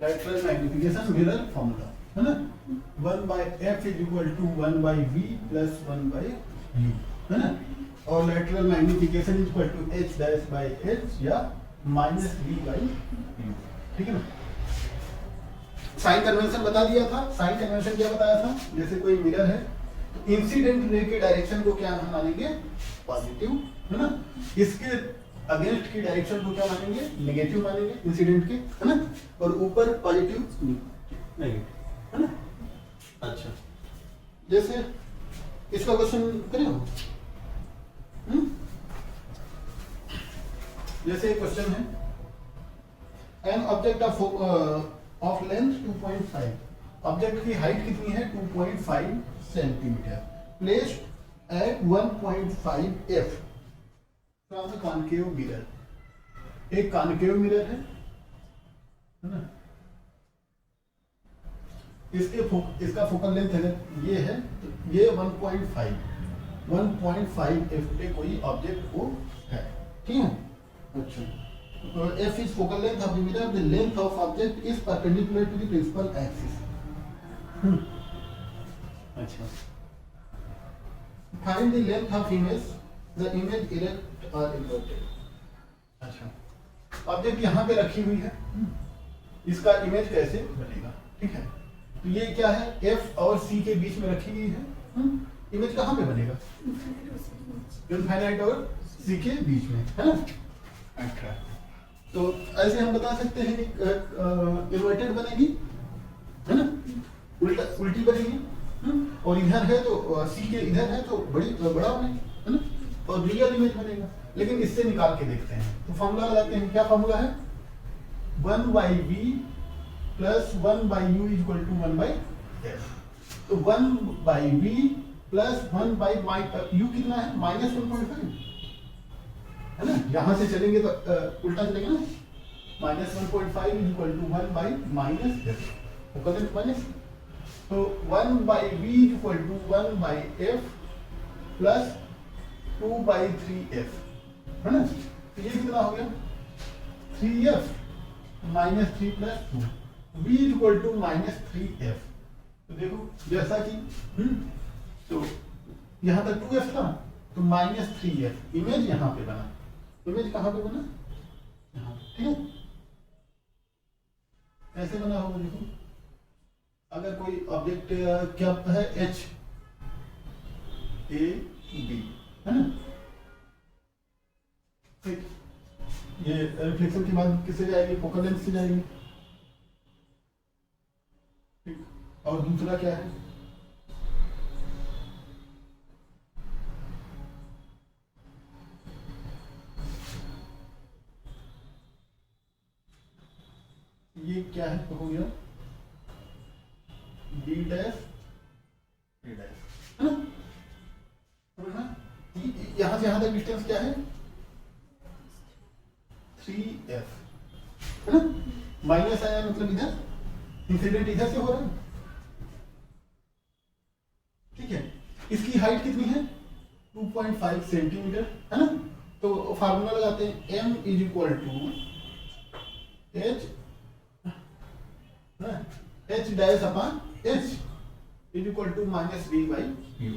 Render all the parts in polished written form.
lateral magnification mirror formula है ना, 1/f is equal to 1/v plus 1/u है ना, और lateral magnification is equal to h dash by h या minus v/u, ठीक है ना। साइन कन्वेंशन बता दिया था। साइन कन्वेंशन क्या बताया था, जैसे कोई मिरर है तो इंसिडेंट रे के डायरेक्शन को क्या हम मानेंगे, पॉजिटिव है ना, इसके अगेंस्ट की डायरेक्शन को क्या मानेंगे, नेगेटिव मानेंगे इंसिडेंट के, है ना, और ऊपर पॉजिटिव नेगेटिव है ना। अच्छा, जैसे इसका क्वेश्चन करें हम, जैसे एक क्वेश्चन है, an object of length 2.5, object की हाइट कितनी है 2.5 centimetre, placed at 1.5 f from the concave mirror. एक कॉनकेव मिरर है ना, इसका फोकल लेंथ अगर ये है तो ये 1.5 f पे कोई ऑब्जेक्ट को है, ठीक है। अच्छा, f is focal length of the mirror, the length of object is perpendicular to the principal axis. अच्छा, find the length of image, the image erect or inverted. अच्छा, ऑब्जेक्ट यहाँ पे रखी हुई है, इसका इमेज कैसे बनेगा, ठीक है। तो ये क्या है, f और c के बीच में रखी हुई है, इमेज कहाँ पे बनेगा, इनफाइनाइट और c के बीच में, है ना। अच्छा, तो ऐसे हम बता सकते हैं इन्वर्टेड बनेगी, है ना, उल्टी बनेगी, और इधर है तो सी के इधर है तो बड़ा बनेगी, है ना, और रियल इमेज बनेगा। लेकिन इससे निकाल के देखते हैं, तो फॉर्मूला लगाते हैं। क्या फॉर्मूला है, 1/v plus 1/u is equal to 1/f। तो 1/v प्लस 1/u कितना है, -1.5 है ना, यहां से चलेंगे तो उल्टा चलेंगे ना, -1.5 is equal to 1/-f, focal length minus, तो 1/v is equal to 1/f plus 2/3f, है ना। तो ये कितना हो गया, 3f minus 3 plus 2, v is equal to -3f। तो देखो जैसा कि तो यहाँ तक 2f था तो -3f, इमेज यहाँ पे बना, इमेज कहाँ पे बना, यहाँ, ठीक है। ऐसे बना होगा, देखो अगर कोई ऑब्जेक्ट क्या है h a b, है ना, ठीक, ये रिफ्लेक्शन की बात किससे जाएगी, फोकल लेंथ से जाएगी, ठीक। और दूसरा क्या है, ये क्या है, तो हो गया d डैश a डैश, है ना। यहां से यहां तक डिस्टेंस क्या है, 3f, है ना, माइनस आया मतलब इधर इंसिडेंट इधर से हो रहा है, ठीक है। इसकी हाइट कितनी है 2.5 सेंटीमीटर, है ना। तो फार्मूला लगाते हैं, m is equal to h dash upon h is equal to -v/u।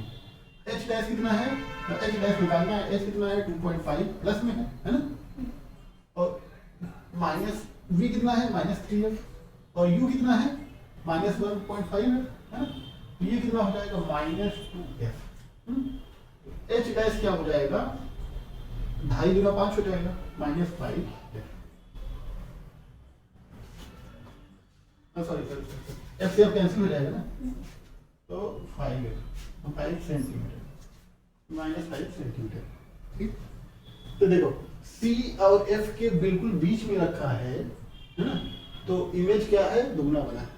h dash कितना है, h डैश निकालना है, h कितना है 2.5 प्लस में है ना, और माइनस v कितना है -3f, और u कितना है -1.5 है ना। तो ये कितना हो जाएगा -2f। h डैश क्या हो जाएगा, 2.5 गुना 5 हो जाएगा, -5f, सॉरी f से कैंसिल हो जाएगा ना, तो 5 सेंटीमीटर, -5 सेंटीमीटर, ठीक। तो देखो c और f के बिल्कुल बीच में रखा है ना, तो इमेज क्या है, दुगना बना है।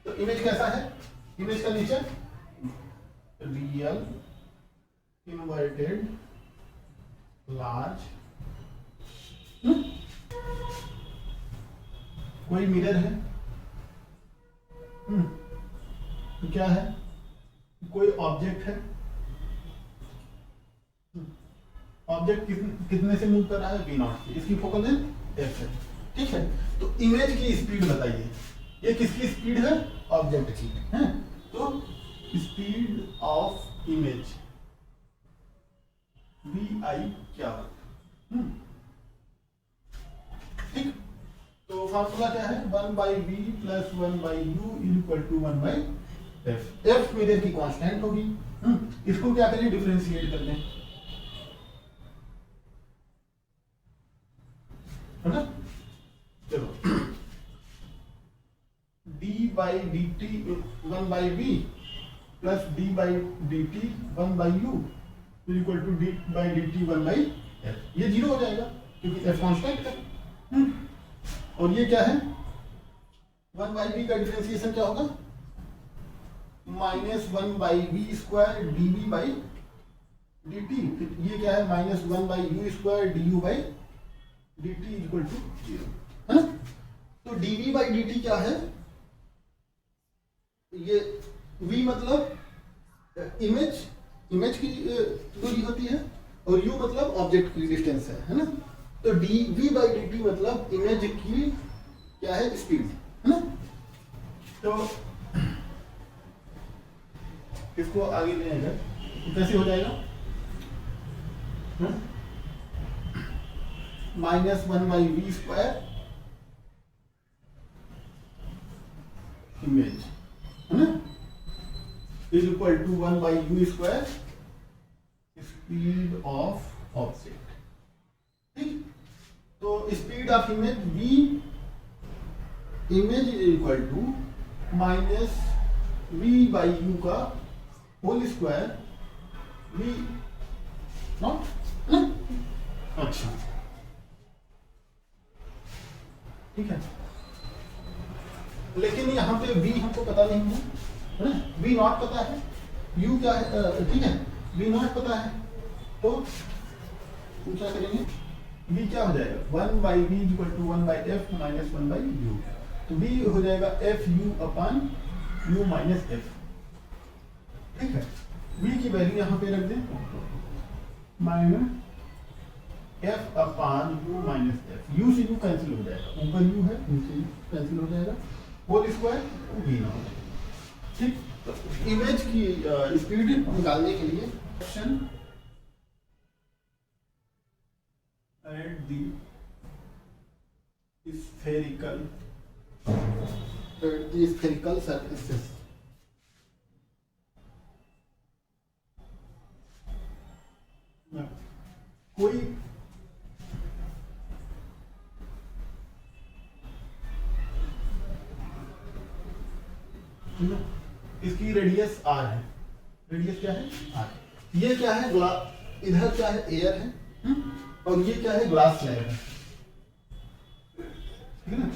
तो इमेज कैसा है, इमेज का नेचर रियल इन्वर्टेड लार्ज, कोई मिरर है, तो क्या है, कोई ऑब्जेक्ट है, ऑब्जेक्ट कितने से मूव कर रहा है, v0 से, इसकी फोकल लेंथ एफ है, ठीक है। तो इमेज की स्पीड बताइए, ये किसकी स्पीड है? ऑब्जेक्ट की है। तो speed of image v i क्या होगा? ठीक। तो फार्मूला क्या है? 1/v plus 1/u equal to 1/f। F medium की कांस्टेंट होगी। इसको क्या करें? डिफरेंशिएट कर लें, है ना। चलो d by d t 1/v plus d by d t 1/u equal to d by d t 1/f। ये जीरो हो जाएगा क्योंकि f कांस्टेंट है। और ये क्या है? 1/v का डिफरेंशिएशन क्या होगा? -1/v square dv by dt। ये क्या है? -1/u square du by dt equal to 0, है ना। तो dv बाई dt क्या है? ये v मतलब इमेज की दूरी होती है और u मतलब ऑब्जेक्ट की डिस्टेंस है ना। तो dv बाई dt मतलब इमेज की क्या है? स्पीड, है ना। तो इसको आगे ले आएगा तो कैसे हो जाएगा? -1/v स्क्वायर इमेज, है ना, is equal to 1/u square speed of object. ठीक। तो speed of image v image is equal to -v/u का होल स्क्वायर v नॉट, अच्छा ठीक है। लेकिन यहाँ पे v हमको पता नहीं है ना, v नॉट पता है, u क्या है? ठीक है, v नॉट पता है तो क्या करेंगे? v क्या हो जाएगा? 1/v equal to 1/f minus 1/u। तो v हो जाएगा fu upon u minus f। ठीक है, v की वैल्यू यहाँ पे रख दें, minus f upon u minus f। u से u कैंसिल हो जाएगा, ऊपर u है, नीचे u कैंसिल हो जाएगा, होल स्क्वायर v नॉट। ठीक। तो इमेज की स्पीड निकालने के लिए option at the spherical surfaces. कोई इसकी रेडियस r है, रेडियस क्या है? r। ये क्या है? इधर क्या है? एयर है, और ये क्या है? ग्लास स्लैब है, ठीक है ना।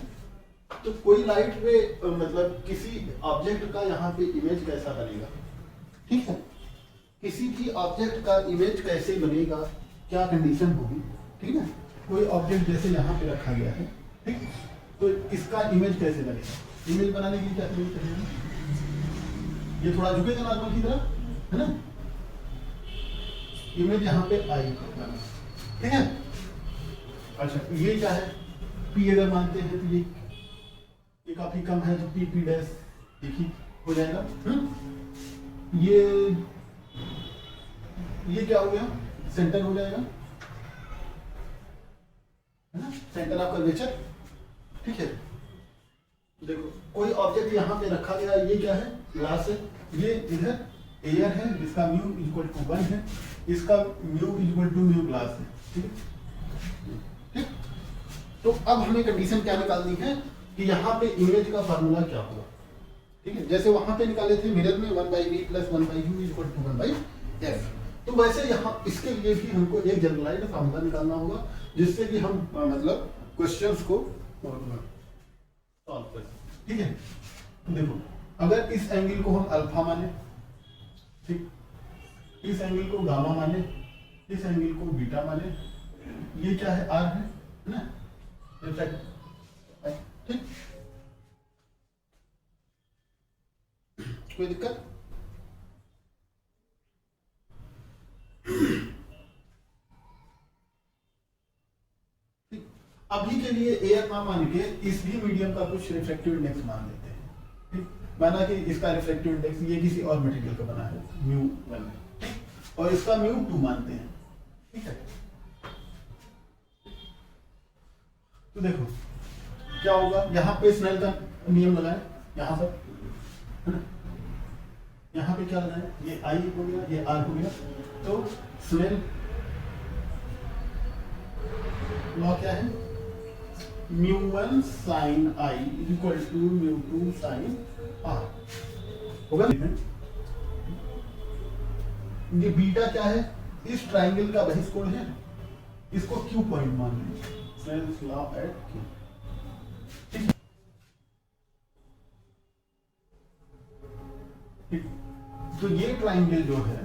तो कोई लाइट रे मतलब किसी ऑब्जेक्ट का यहाँ पे इमेज कैसा बनेगा? ठीक है, किसी भी ऑब्जेक्ट का इमेज कैसे बनेगा, क्या कंडीशन होगी? ठीक है, कोई ऑब्जेक्ट जैसे यहाँ पे रखा गया है, ठीक, तो इसका इमेज कैसे बनेगा? इमेज बनाने के लिए क्या करेंगे? ये थोड़ा झुकेगा नॉर्मल की तरफ, है ना। इमेज यहाँ पे आई, ठीक है। अच्छा, ये क्या है? P अगर मानते हैं तो ये काफी कम है, तो P डैश एक ही हो जाएगा। ये क्या हो गया? सेंटर हो जाएगा, है ना, सेंटर ऑफ कर्वेचर। ठीक है, देखो कोई ऑब्जेक्ट यहाँ पे रखा गया, ये क्या है? ग्लास है, ये इधर एयर है जिसका म्यू इक्वल टू 1 है, इसका mu equal to mu glass है। ठीक, ठीक। तो अब हमें कंडीशन क्या निकालनी है कि यहाँ पे इमेज का फार्मूला क्या होगा? ठीक है, जैसे वहां पे निकाले थे मिरर में 1/v plus 1/u equal to 1/f। तो वैसे यहाँ इसके लिए भी हमको एक जनरलाइज्ड फार्मूला निकालना होगा जिससे कि हम मतलब क्वेश्चंस को सॉल्व कर सकें। ठीक है, देखो अगर इस एंगल को हम अल्फा माने, ठीक, इस एंगल को गामा माने, इस एंगल को बीटा माने, ये क्या है? आर है ना, ठीक। कोई दिक्कत? अभी के इसके लिए एयर ना मान के इस भी मीडियम का कुछ रिफ्रैक्टिव इंडेक्स मान लेते हैं, ठीक। माना कि इसका रिफ्रैक्टिव इंडेक्स ये किसी और मटेरियल का बना है μ1, और इसका μ2 मानते हैं, ठीक है। तो देखो क्या होगा, यहाँ पे स्नेल का नियम लगाएं, यहाँ पर है ना, यहाँ पे क्या लगाएं, ये I हो गया, ये R हो गया, तो स्नेल लॉ क्या है, μ1 sin I equal to μ2 sin R होगा। ये बीटा क्या है, इस ट्राइंगल का बहिष्कोण है, इसको Q पॉइंट मान लें, Snell's law at Q, ठीक। तो ये ट्राइंगल जो है,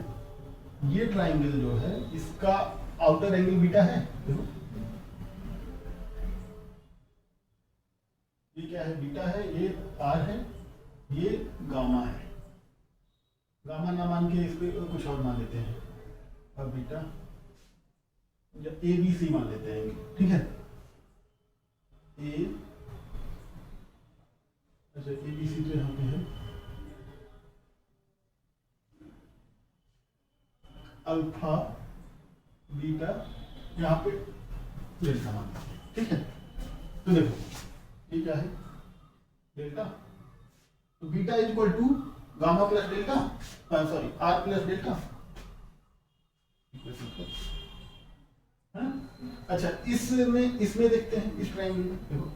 ये ट्राइंगल जो है, इसका आउटर एंगल बीटा है, देखो ये क्या है, बीटा है, ये R है, ये गामा है, गामा ना मान के इसको कुछ और मान लेते हैं, अब बीटा या ABC मान लेते हैं, ठीक है। अच्छा ABC तो यहाँ पे है, अल्फा बीटा यहाँ पे डेल्टा मान, ठीक है। तो देखो ये क्या है, डेल्टा, तो beta is equal to gamma plus delta, sorry r plus delta, है। अच्छा इसमें देखते हैं, इस ट्रायंगल में देखो,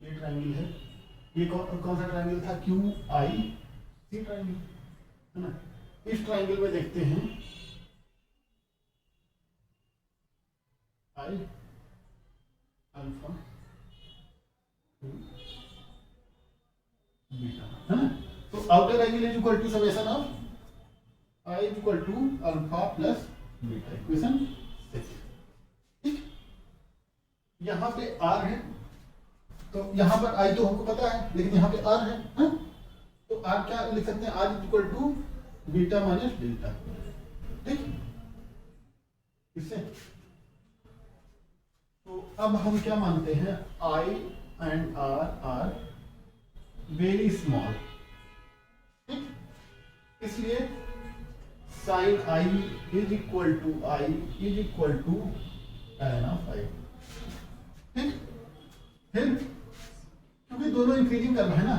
ये ट्रायंगल है, ये कौन सा ट्रायंगल था, QIC ट्रायंगल, है ना। इस ट्रायंगल में देखते हैं I अल्फा बीटा, है ना। तो outer angle is equal to summation of I is equal to alpha plus beta, equation 6, ठीक। यहाँ पे R है, तो यहाँ पर I तो हमको पता है, लेकिन यहाँ पे R है, हा? तो R क्या लिख सकते हैं, R is equal to beta minus delta, ठीक। इससे तो अब हम क्या मानते हैं, I and R are very small, ठीक। इसलिए sine I is equal to tan of I, ठीक। फिर क्योंकि दोनों इंक्रीजिंग करना है ना,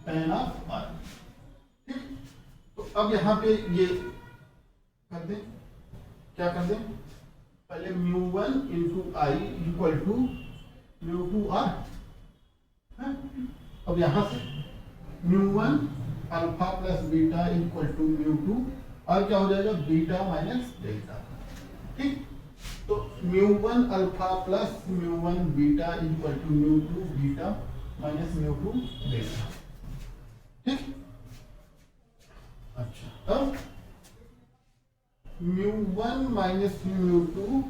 tan ऑफ R, ठीक। तो अब यहाँ पे ये कर दें, क्या कर दें, पहले μ1 into I equal to μ2 R, अब यहां से μ1 alpha plus beta equal to μ2, और क्या हो जाएगा, बीटा माइनस डेल्टा, ठीक। तो μ1 alpha plus μ1 beta equal to μ2 beta minus μ2 delta, ठीक। अच्छा अब μ1 माइनस μ2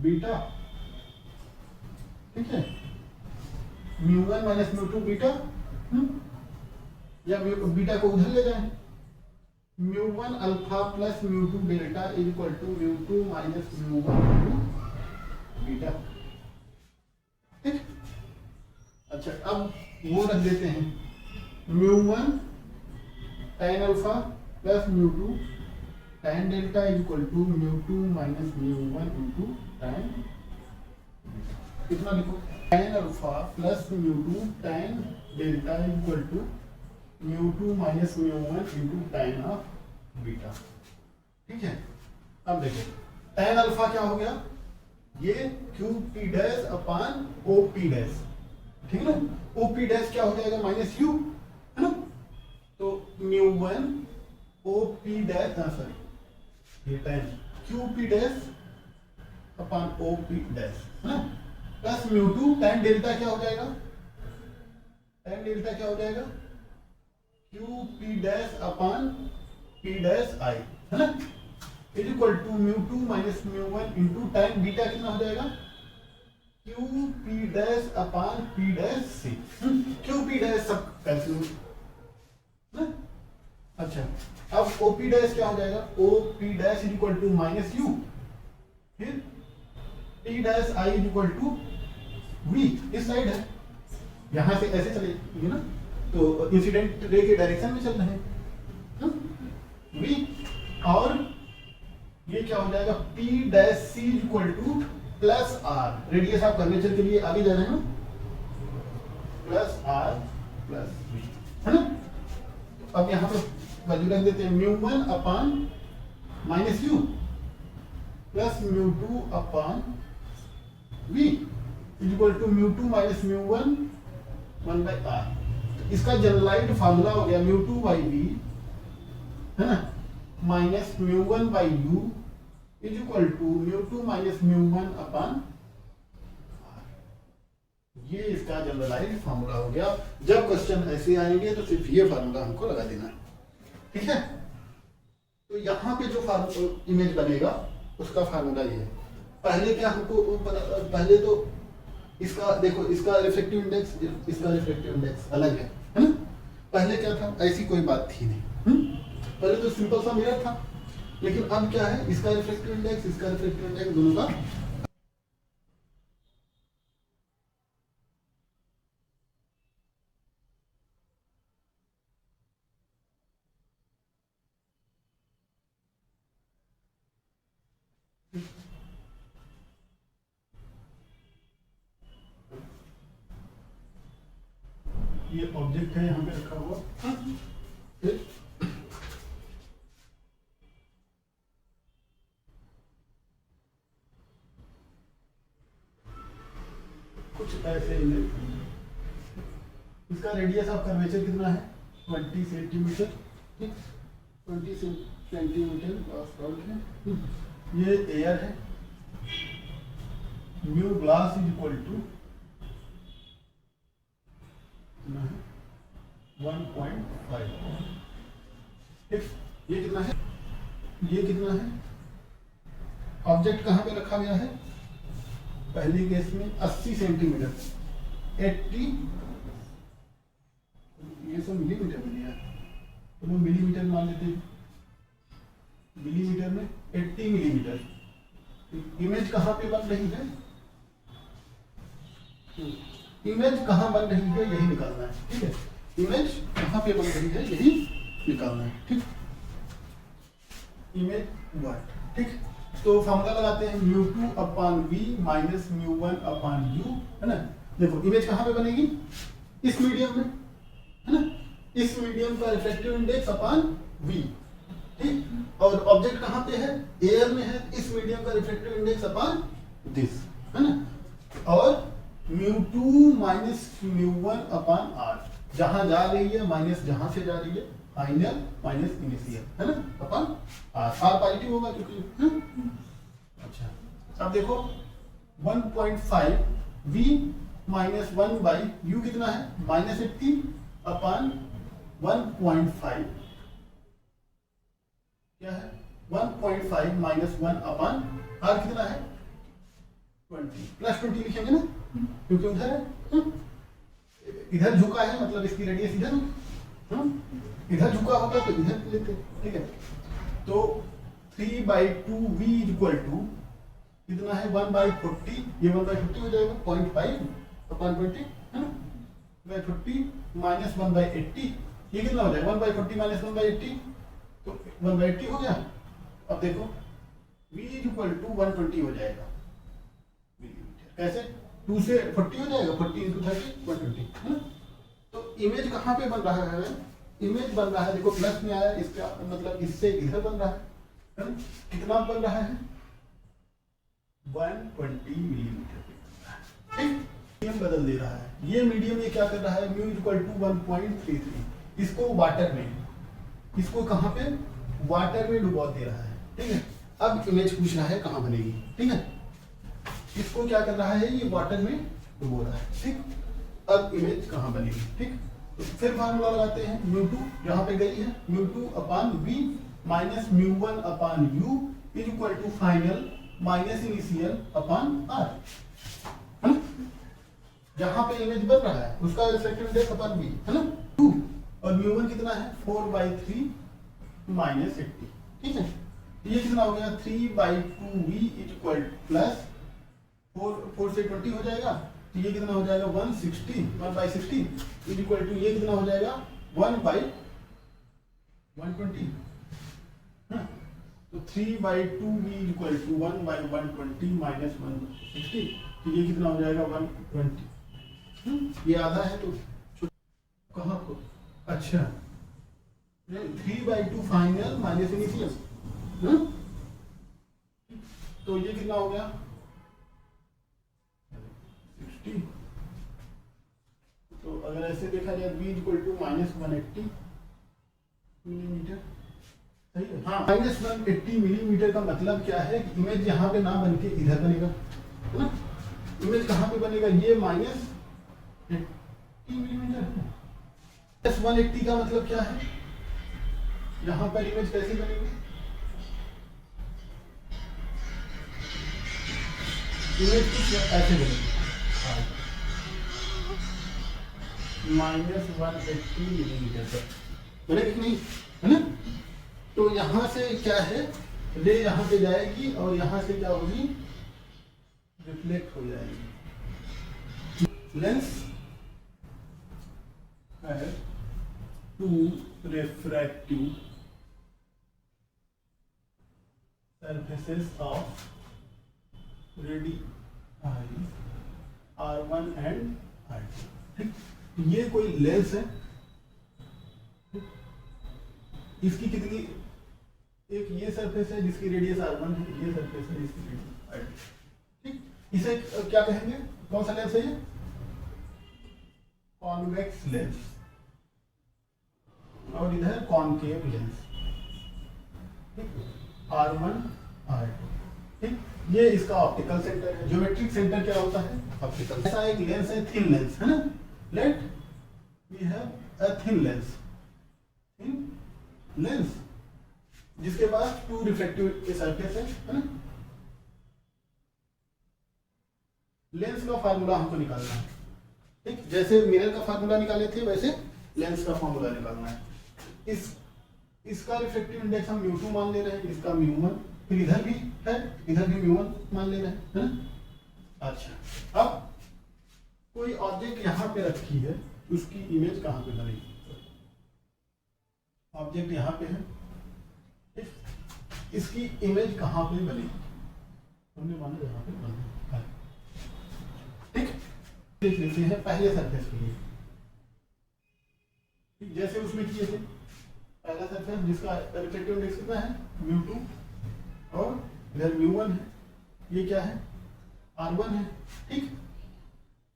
बीटा, ठीक है, μ1 माइनस μ2 बीटा, या बीटा को उधर ले जाएं, μ1 alpha plus μ2 delta is equal to μ2 minus μ1 beta, ठीक। अच्छा अब वो रख देते हैं, μ1 tan alpha plus μ2 tan delta is equal to μ2 minus μ1 into tan, कितना लिखो, tan alpha plus μ2 tan delta is equal to μ2 minus μ1 into tan of beta, ठीक है। अब देखो tan अल्फा क्या हो गया, ये QP डैश अपान OP डैश, ठीक है ना। OP डैश क्या हो जाएगा, माइनस U, है ना। तो μ1 OP डैश, सॉरी ये tan QP डैश अपान OP डैश, है ना, प्लस μ2 tan डेल्टा क्या हो जाएगा, tan डेल्टा क्या हो जाएगा, QP dash upon P dash I, है ना, is equal to μ2 minus μ1 into tan beta कितना हो जाएगा, QP dash upon P dash C, QP dash सब कैंसिल, अच्छा, अब OP डैश क्या हो जाएगा, OP dash is equal to minus u, फिर P dash I is equal to V, इस साइड है, यहां से ऐसे चलेगी ना, तो इंसिडेंट रे के डायरेक्शन में चल रहे हैं V, और ये क्या हो जाएगा, P dash C is equal to plus R, radius of curvature के लिए आगे जा रहे हैं ना, प्लस R प्लस V, है ना। तो अब यहाँ पर वैल्यू रख देते हैं, μ1 upon minus u plus μ2 upon v is equal to μ2 minus μ1 1 by r। इसका जनरलाइज्ड फार्मूला हो गया μ2 बाई v, है ना, minus μ1 by u is equal to μ2 minus μ1 upon r। ये इसका जनरलाइज्ड फार्मूला हो गया। जब क्वेश्चन ऐसे आएंगे तो सिर्फ ये फार्मूला हमको लगा देना है, ठीक है। तो यहाँ पे जो इमेज बनेगा उसका फार्मूला ये है। पहले क्या हमको पहले तो इसका देखो, इसका रिफ्लेक्टिव इंडेक्स, इसका रिफ्लेक्टिव इंडेक्स अलग है ना। पहले क्या था, ऐसी कोई बात थी नहीं, पहले तो सिंपल सा मिरर था, लेकिन अब क्या है, इसका रिफ्लेक्टिव इंडेक्स, इसका रिफ्लेक्टिव इंडेक्स दोनों का ये ऑब्जेक्ट है यहाँ पे रखा हुआ, कुछ ऐसे इमेज, इसका रेडियस ऑफ कर्वेचर कितना है, 20 सेंटीमीटर, ठीक, 20 सेंटीमीटर है। ये एयर है, mu glass is equal to 1.5, ठीक। ये कितना है, ये कितना है, ऑब्जेक्ट कहाँ पे रखा गया है, पहले केस में 80 सेंटीमीटर, 80, ये सब मिलीमीटर में लिया, तो वो मिलीमीटर मान लेते हैं, मिलीमीटर में 80 मिलीमीटर। इमेज कहाँ पे बन रही है, इमेज कहाँ बन रही है यही निकालना है, ठीक है। इमेज कहाँ पे बन रही है यही निकालना है, ठीक। इमेज व्हाट, ठीक। तो फॉर्मूला लगाते हैं, μ2 upon v minus μ1 upon u, है ना। देखो इमेज कहाँ पे बनेगी, इस मीडियम में, है ना, इस मीडियम का रिफ्लेक्टिव इंडेक्स अपान v, ठीक। और ऑब्जेक्ट कहाँ पे है, एयर में है, इस मीडियम का रिफ्लेक्टिव इंडेक्स अपान दिस, है ना। और μ2 माइनस μ1 अपान r, जहां जा रही है माइनस, जहां से जा रही है फाइनल माइनस इनिशियल, है ना, अपान r पॉजिटिव होगा क्योंकि, अच्छा। अब देखो 1.5 v माइनस 1 बाई u कितना है, माइनस 80 अपान 1.5 क्या है, 1.5 माइनस 1 अपान r कितना है, 20, प्लस 20 लिखेंगे ना, क्योंकि उधर है, इधर झुका है, मतलब इसकी रेडियस इधर है, इधर झुका होगा तो इधर लेते, ठीक है। तो 3/2 v इज इक्वल टू कितना है, 1/40, ये 1/50 हो जाएगा, 0.5 अपान 20, है ना, 1/50 माइनस 1/80, ये कितना हो जाएगा, 1/40 माइनस 1/80, तो 1/80 हो गया। अब देखो v इज इक्वल टू 120 हो जाएगा, कैसे, 2 से 40 हो जाएगा, 40 इंटू 30 120, है ना। तो इमेज कहाँ पे बन रहा है, इमेज बन रहा है, देखो प्लस में आया, इसका मतलब इससे इधर बन रहा है ना? कितना बन रहा है, 120 मिलीमीटर, ठीक। मीडियम बदल दे रहा है, ये मीडियम ये क्या कर रहा है, म्यू इक्वल टू 1.33, इसको वाटर में, इसको कहाँ पे, वाटर में डुबो दे रहा है, ठीक है। अब इमेज पूछ रहा है कहाँ बनेगी, ठीक है, इसको क्या कर रहा है, ये वाटर में डुबो रहा है, ठीक। अब इमेज कहाँ बनेगी, ठीक। तो फिर फार्मूला लगाते हैं, μ2 यहाँ पे गई है, μ2 upon v minus μ1 upon u is equal to final minus initial upon r, है ना। जहाँ पे इमेज बन रहा है उसका रिफ्लेक्टिव इंडेक्स अपान v, है ना, 2, और μ1 कितना है, 4/3 -80, ठीक है। तो ये कितना हो गया 3/2v इक्वल प्लस 4 से 20 हो जाएगा, तो ये कितना हो जाएगा 1/60 इज इक्वल टू ये कितना हो जाएगा 1/120। हाँ, तो 3/2v इक्वल टू 1/120 माइनस 160, तो ये कितना हो जाएगा 120। ये आधा है तो कहाँ को, अच्छा 3/2 फाइनल माइनस इनिशियल, तो ये कितना हो गया 60। तो अगर ऐसे देखा जाए v इक्वल टू -180 मिलीमीटर, सही है। हाँ, -180 मिलीमीटर का मतलब क्या है कि इमेज यहाँ पे ना बन के इधर बनेगा, है ना। इमेज कहाँ पे बनेगा, ये -80 मिलीमीटर है। -180 का मतलब क्या है, यहाँ पर इमेज कैसे बनेगी, इमेज कुछ ऐसे बनेगी -180 मिलीमीटर तक बनेगी कि नहीं, है ना। तो यहाँ से क्या है, रे यहाँ पे जाएगी और यहाँ से क्या होगी, रिफ्लेक्ट हो जाएगी। लेंस है two refractive surfaces of radii R1 and R2, ठीक। ये कोई लेंस है, इसकी कितनी, एक ये सरफेस है जिसकी रेडियस R1 है, ये सरफेस है जिसकी रेडियस R2, ठीक। इसे क्या कहेंगे, कौन सा लेंस है ये, कॉन्वेक्स लेंस, और इधर कॉनकेव लेंस, R1 R2, ठीक। ये इसका ऑप्टिकल सेंटर है। ज्योमेट्रिक सेंटर क्या होता है, ऑप्टिकल। ऐसा एक लेंस है, थिन लेंस, है ना। Let we have a thin lens जिसके पास टू रिफ्लेक्टिव के सरफेस है ना। लेंस का फार्मूला हमको निकालना है, ठीक। जैसे मिरर का फार्मूला निकाले थे वैसे लेंस का फार्मूला निकालना है। इसका रिफ्लेक्टिव इंडेक्स हम μ2 मान ले रहे हैं, इसका μ1, फिर इधर भी है, इधर भी μ1 मान ले रहे हैं, है ना। अच्छा, अब कोई ऑब्जेक्ट यहाँ पे रखी है, उसकी इमेज कहाँ पे बनेगी, ऑब्जेक्ट यहाँ पे है, ठीक। इसकी इमेज कहाँ पे बनेगी, हमने माना यहाँ पे बनेगी, ठीक। देख लेते हैं पहले सरफेस के लिए, जैसे उसमें किए थे। पहला सरफेस जिसका रिफ्लेक्टिव इंडेक्स कितना है μ2 और इधर μ1 है, ये क्या है R1 है, ठीक।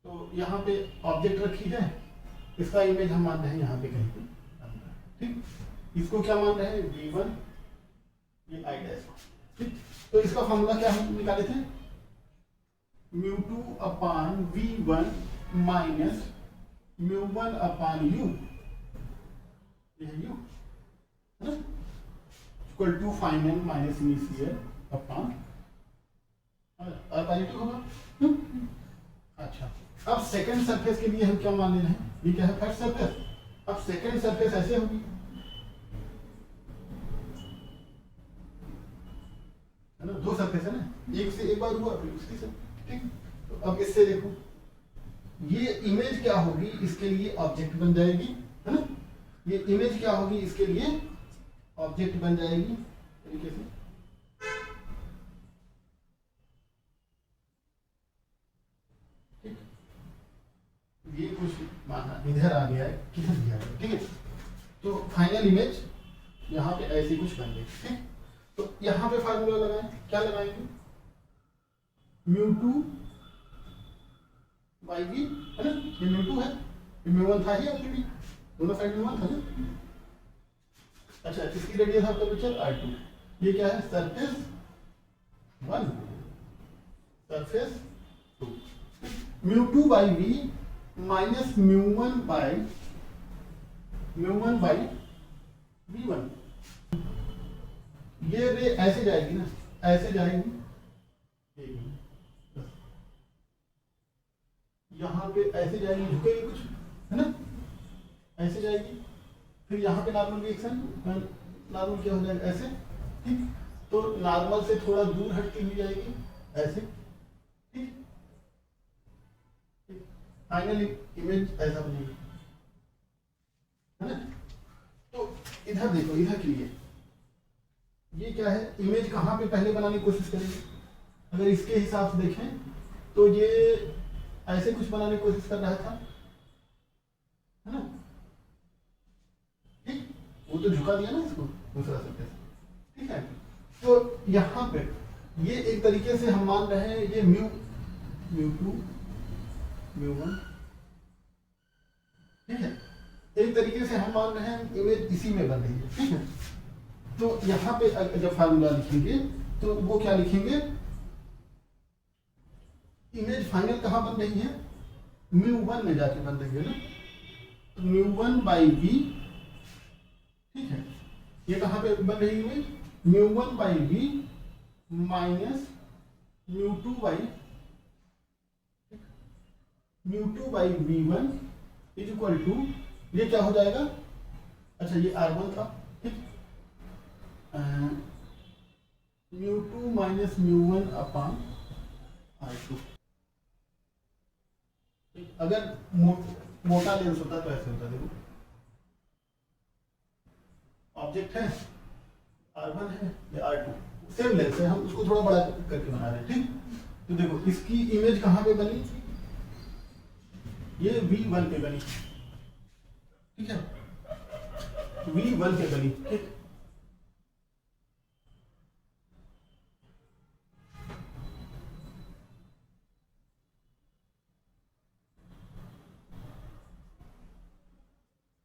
तो यहाँ पे ऑब्जेक्ट रखी है, इसका इमेज हम मान रहे हैं यहाँ पे कहीं पे, ठीक। इसको क्या मान रहे हैं V1, ये I', ठीक। तो इसका फॉर्मूला क्या हम निकाले थे, μ2/V1 माइनस μ1/u, ये है u, है ना, equal to final minus initial upon positive होगा। अच्छा, अब सेकंड सरफेस के लिए हम क्या मान ले रहे हैं, ये क्या है फर्स्ट सरफेस। अब सेकंड सरफेस ऐसे होगी, है ना, दो सरफेस है ना, एक से एक बार हुआ फिर उसकी से, ठीक। तो अब इससे देखो, ये इमेज क्या होगी, इसके लिए ऑब्जेक्ट बन जाएगी, है ना। ये इमेज क्या होगी, इसके लिए ऑब्जेक्ट बन जाएगी तरीके से, ठीक। ये कुछ माना इधर आ गया है, किधर दिया गया, ठीक है। तो फाइनल इमेज यहाँ पे ऐसी कुछ बन गई, ठीक। तो यहाँ पे फार्मूला लगाएं, क्या लगाएंगे, μ2/v, है ना, ये μ2 है, ये μ1 था ही ऑलरेडी, दोनों साइड में 1 था ना। अच्छा, इसकी रेडियस ऑफ कर्वेचर R2, ये क्या है surface 1 surface 2, μ2/v minus μ1/v1, ये रे ऐसे जाएगी ना, ऐसे जाएगी, यहाँ पे ऐसे जाएगी, झुकेगी कुछ, है ना, ऐसे जाएगी, फिर यहाँ पे नॉर्मल रिएक्शन नॉर्मल क्या हो जाएगा ऐसे, ठीक। तो नॉर्मल से थोड़ा दूर हटती हुई जाएगी ऐसे, ठीक। फाइनल इमेज ऐसा बनेगी, है ना। तो इधर देखो, इधर के लिए ये क्या है, इमेज कहाँ पे पहले बनाने की कोशिश करेंगे। अगर इसके हिसाब से देखें तो ये ऐसे कुछ बनाने की कोशिश कर रहा था, है ना, ठीक। वो तो झुका दिया ना इसको दूसरा सरफेस, ठीक है। तो यहाँ पे ये एक तरीके से हम मान रहे हैं ये म्यू2 म्यू1, ठीक है। एक तरीके से हम मान रहे हैं इमेज इसी में बन रही है, ठीक है। तो यहाँ पे जब फार्मूला लिखेंगे तो वो क्या लिखेंगे, इमेज फाइनल कहाँ बन रही है, म्यू1 में जाके बन रही है ना। तो म्यू1 बाई वी, ठीक है। ये कहाँ पे बन रही है image, mu one by v minus mu two by v one is equal to, ये क्या हो जाएगा, अच्छा ये R1 था, ठीक। Mu two minus mu one upon R2। अगर मोटा लेंस होता तो ऐसे होता, देखो ऑब्जेक्ट है R1 है या R2, सेम लेंस है, हम उसको थोड़ा बड़ा करके बना रहे हैं, ठीक। तो देखो इसकी इमेज कहाँ पे बनी, ये V1 पे बनी, ठीक है, V1 पे बनी, ठीक।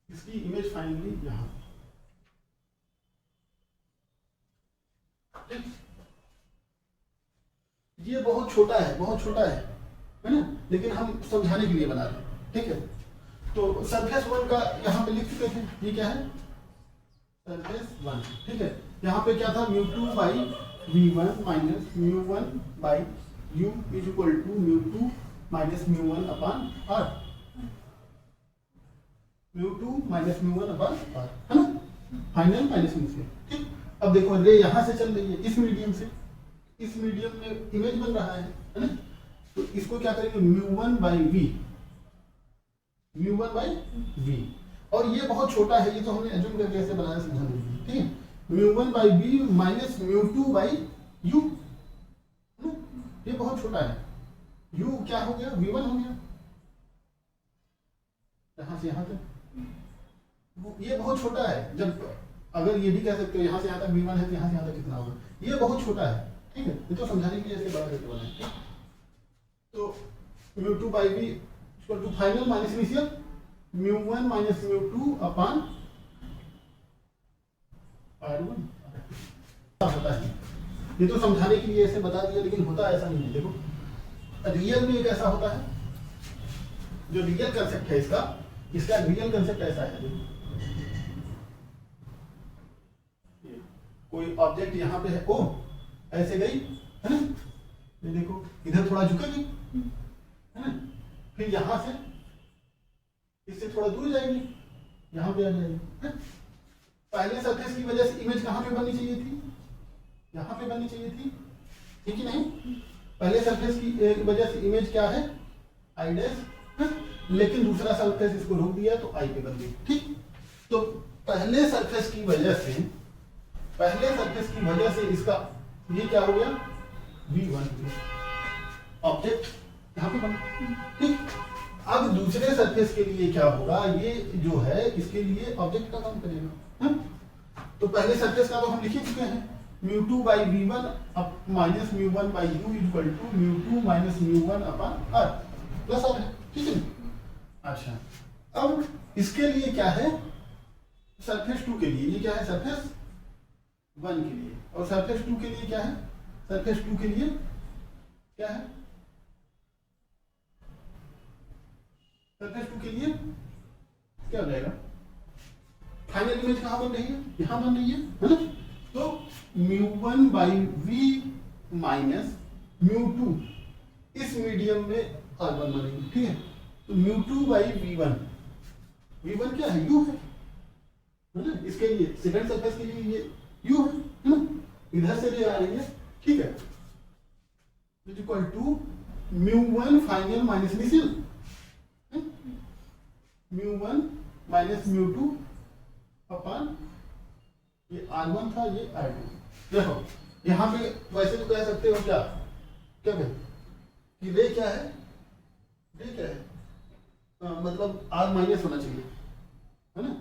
इसकी इमेज फाइनली यहां, ठीक। ये बहुत छोटा है, बहुत छोटा है ना, लेकिन हम समझाने के लिए बना रहे हैं, ठीक है। तो सरफेस 1 का यहाँ पे लिख चुके थे, ये क्या है सरफेस 1, ठीक है। यहाँ पे क्या था, mu two by v one minus mu one by u is equal to mu two minus mu one upon r, mu two minus mu one upon r, है ना, फाइनल माइनस इनिशियल, ठीक। अब देखो रे यहाँ से चल रही है, इस मीडियम से, इस मीडियम में इमेज बन रहा है ना। तो इसको क्या करेंगे, म्यू1 बाई वी, म्यू1 बाई वी, और ये बहुत छोटा है, ये तो हमने एज्यूम करके ऐसे बनाया समझा दीजिए, ठीक है। Mu one by v minus mu two by u, ये बहुत छोटा है, यू क्या हो गया, v1 हो गया, यहाँ से यहाँ तक ये बहुत छोटा है। जब अगर ये भी कह सकते हो यहाँ से यहाँ तक v1 है तो यहाँ से यहाँ तक कितना होगा, ये बहुत छोटा है, ठीक है। ये तो समझाने के लिए ऐसे बड़ा करके बनाए, ठीक। तो mu two by v equal to final minus initial mu one minus mu two upon R1 होता है। ये तो समझाने के लिए ऐसे बता दिया, लेकिन होता ऐसा नहीं है। देखो रियल में कैसा होता है, जो रियल कंसेप्ट है इसका रियल कंसेप्ट ऐसा है, देखो कोई ऑब्जेक्ट यहाँ पे है, ओ ऐसे गई है ना, ये देखो इधर थोड़ा झुकेगी, है ना, फिर यहाँ से इससे थोड़ा दूर जाएगी, यहाँ पे आ जाएगी, है? पहले सरफेस की वजह से इमेज कहाँ पे बननी चाहिए थी, यहाँ पे बननी चाहिए थी, ठीक है नहीं। पहले सरफेस की वजह से इमेज क्या है, आई डैश, लेकिन दूसरा सरफेस इसको रोक दिया तो आई पे बन गई, ठीक। तो पहले सरफेस की वजह से इसका ये क्या हो गया, v1 ऑब्जेक्ट यहाँ पे बना, ठीक। अब दूसरे सरफेस के लिए क्या होगा, ये जो है इसके लिए ऑब्जेक्ट का काम करेगा, है? तो पहले सरफेस का तो हम लिख ही चुके हैं, mu two by v1 minus mu one by u equal to mu two minus mu one upon r plus r है, ठीक है। अच्छा अब इसके लिए क्या है, सरफेस 2 के लिए ये क्या है, सरफेस 1 के लिए, और सरफेस 2 के लिए क्या है, सरफेस 2 के लिए क्या है, सरफेस 2 के लिए क्या हो जाएगा, फाइनल इमेज कहाँ बन रही है, यहाँ बन रही है ना। तो म्यू1 बाई वी माइनस म्यू2 इस मीडियम में R1 बनेगी, ठीक है। तो म्यू2 बाई वी1 क्या है, यू है, है ना, इसके लिए सेकंड सरफेस के लिए ये u है ना, इधर से ले आ रही है, ठीक है, is equal to μ1 final minus initial, μ1 minus μ2 upon ये R1 था, ये R2। देखो यहाँ पे वैसे तो कह सकते हो क्या क्या कहें कि रे क्या है, रे क्या है, मतलब R माइनस होना चाहिए, है ना,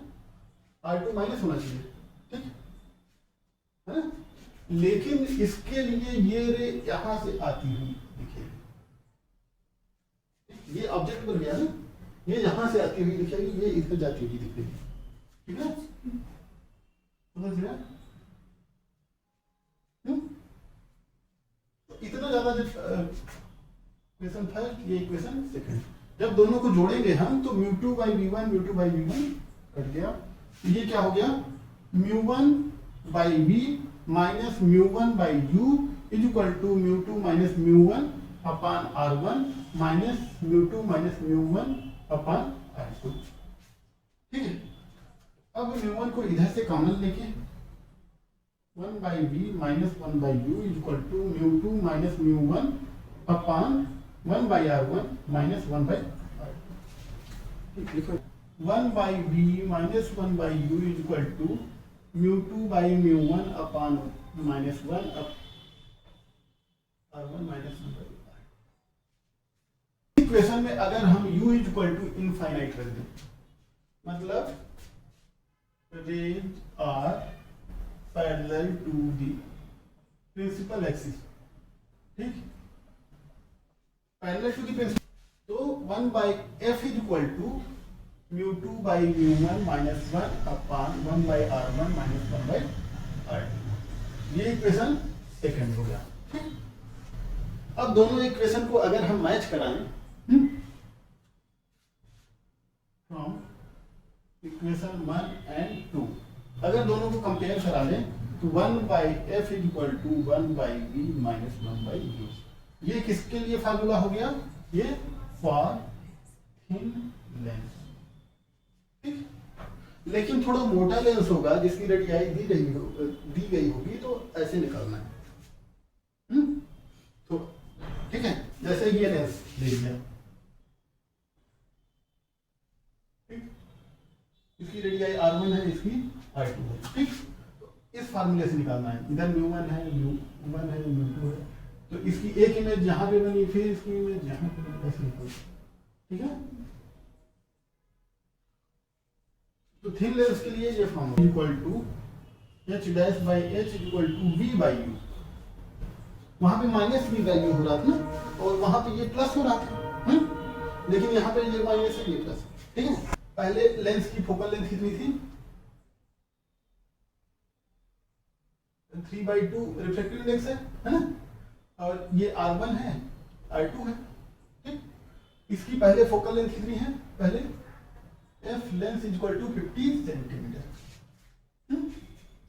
R2 माइनस होना चाहिए, ठीक है ना, लेकिन इसके लिए ये रे यहां से आती हुई दिखेगी, ये ऑब्जेक्ट बन गया ना, ये यहां से आती हुई दिखेगी, ये इधर जाती हुई दिखेगी, ठीक है, समझ गया? तो इतना ज्यादा क्वेश्चन फर्स्ट, ये इक्वेशन सेकंड। जब दोनों को जोड़ेंगे हम तो μ2 by v1 μ2 by v1 cut गया, ये क्या हो गया, μ1 by v minus μ1 by u is equal to μ2 minus μ1 upon r1 minus μ2 minus μ1 upon r2, ठीक है। अब μ1 को इधर से कॉमन लेके 1 by v minus 1 by u is equal to μ2 minus μ1 upon 1 by r1 minus 1 by r2, लिखो 1 by v minus 1 by u is equal to μ2 by μ1 upon minus 1 r1 minus 1 by r2। Equation में अगर हम u is equal to infinite रख दें, मतलब rays are parallel to the principal axis, ठीक, parallel to the principal, तो 1 by f is equal to μ2 by μ1 minus 1 upon 1 by r1 minus 1 by r2, ये equation second हो गया, ठीक। अब दोनों इक्वेशन को अगर हम मैच कराएं फ्रॉम इक्वेशन 1 एंड 2, अगर दोनों को कंपेयर करा लें तो 1 by f is equal to 1 by v minus 1 by u, ये किसके लिए फार्मूला हो गया, ये फॉर थिन लेंस, ठीक। लेकिन थोड़ा मोटा लेंस होगा जिसकी रेडियाई दी गई होगी तो ऐसे निकालना है, तो ठीक है, जैसे ये लेंस ले लिया, ठीक, इसकी रेडियाई r1 है, इसकी r2 है, ठीक, तो इस फार्मूले से निकालना है, इधर μ1 है, u1 है, u2 है, तो इसकी एक इमेज यहाँ पे बनी, फिर इसकी इमेज यहाँ पे बनी, ऐसे निकाल, ठीक है। तो थिन लेंस के लिए ये formula equal to h dash by h equal to v by u, वहां पे माइनस v वैल्यू हो रहा था ना, और वहां पे ये प्लस हो रहा था, लेकिन यहाँ पे ये माइनस है, ये प्लस, ठीक है। पहले लेंस की फोकल लेंथ कितनी थी, 3/2 रिफ्रैक्टिव इंडेक्स है ना, और ये r1 है, r2 है, ठीक। इसकी पहले फोकल लेंथ कितनी है, पहले f lens is equal to 50 centimetre,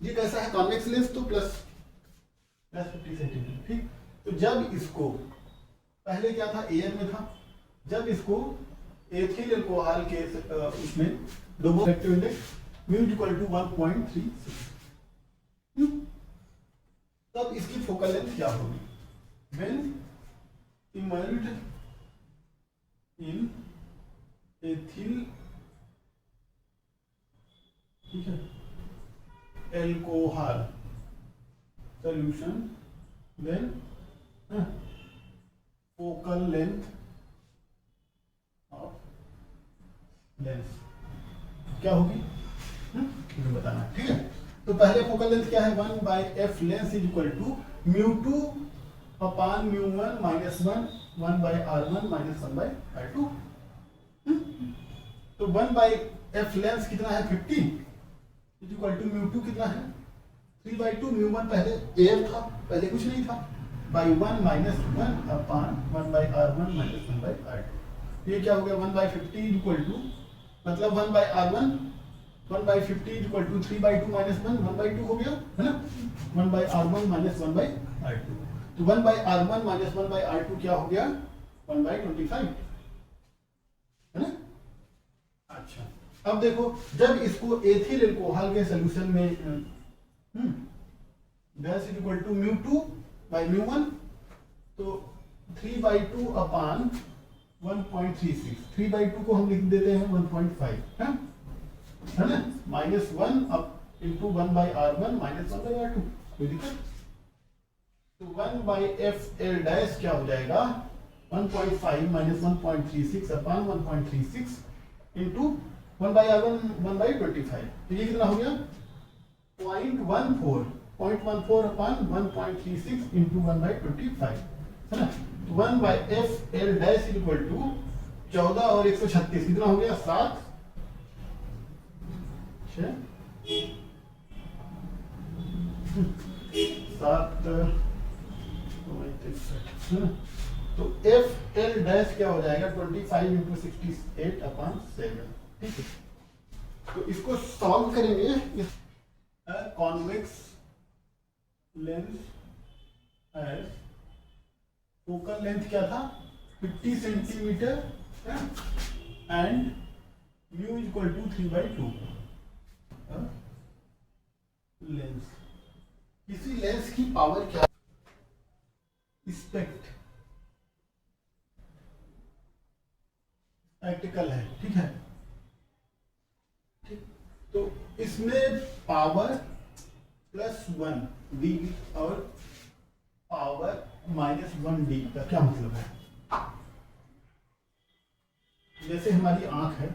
ये कैसा है, कॉन्वेक्स लेंस, तो प्लस 50 सेंटीमीटर, ठीक। तो जब इसको पहले क्या था, एयर में था, जब इसको एथिल अल्कोहल के उसमें डोबो refractive index mu equal to 1.36, तब इसकी फोकल लेंथ क्या होगी, व्हेन इमर्ज्ड इन एथिल, ठीक है, alcohol solution, then focal length of lens क्या होगी, मुझे बताना है, ठीक है। तो पहले फोकल लेंथ क्या है, 1 by f lens is equal to μ2 upon μ1 minus 1 by r1 minus 1 by r2, तो 1 बाई एफ लेंस कितना है, 50 इज इक्वल टू μ2 कितना है, 3/2, μ1 पहले एयर था, पहले कुछ नहीं था, by 1 minus 1 upon 1 by r1 minus 1 by r2, ये क्या हो गया, 1 बाई 50 इक्वल टू, मतलब 1 by r1 1 by 50 equal to 3/2 minus 1/2 हो गया, है ना, 1 by r1 minus 1 by r2, तो 1 by r1 minus 1 by r2 क्या हो गया, 1/25, है ना। अच्छा, अब देखो जब इसको एथिल एल्कोहल के सोल्यूशन में dash is equal to μ2 by μ1, तो 3/2 अपान 1.36, 3/2 को हम लिख देते हैं 1.5, है ना, -1 अप इंटू 1/r1 -1/r2, कोई दिक्कत? तो 1/FL डैश क्या हो जाएगा 1.5 माइनस 1.36 अपान 1.36 इंटू 1/r1 1/25, तो ये कितना हो गया 0.14 अपान 1.36 इंटू 1/25, है ना। 1/FL डैश इक्वल टू 14 और 136 कितना हो गया 7 तो FL डैश क्या हो जाएगा 25 इंटू 68 अपान 7, ठीक है। तो इसको सॉल्व करेंगे। Convex lens as focal length क्या था 50 centimetre and mu equal to 3/2 lens. किसी लेंस की पावर क्या स्पेक्टिकल है, ठीक है। ठीक, तो इसमें पावर +1 डी और पावर -1 डी का क्या मतलब है? जैसे हमारी आंख है,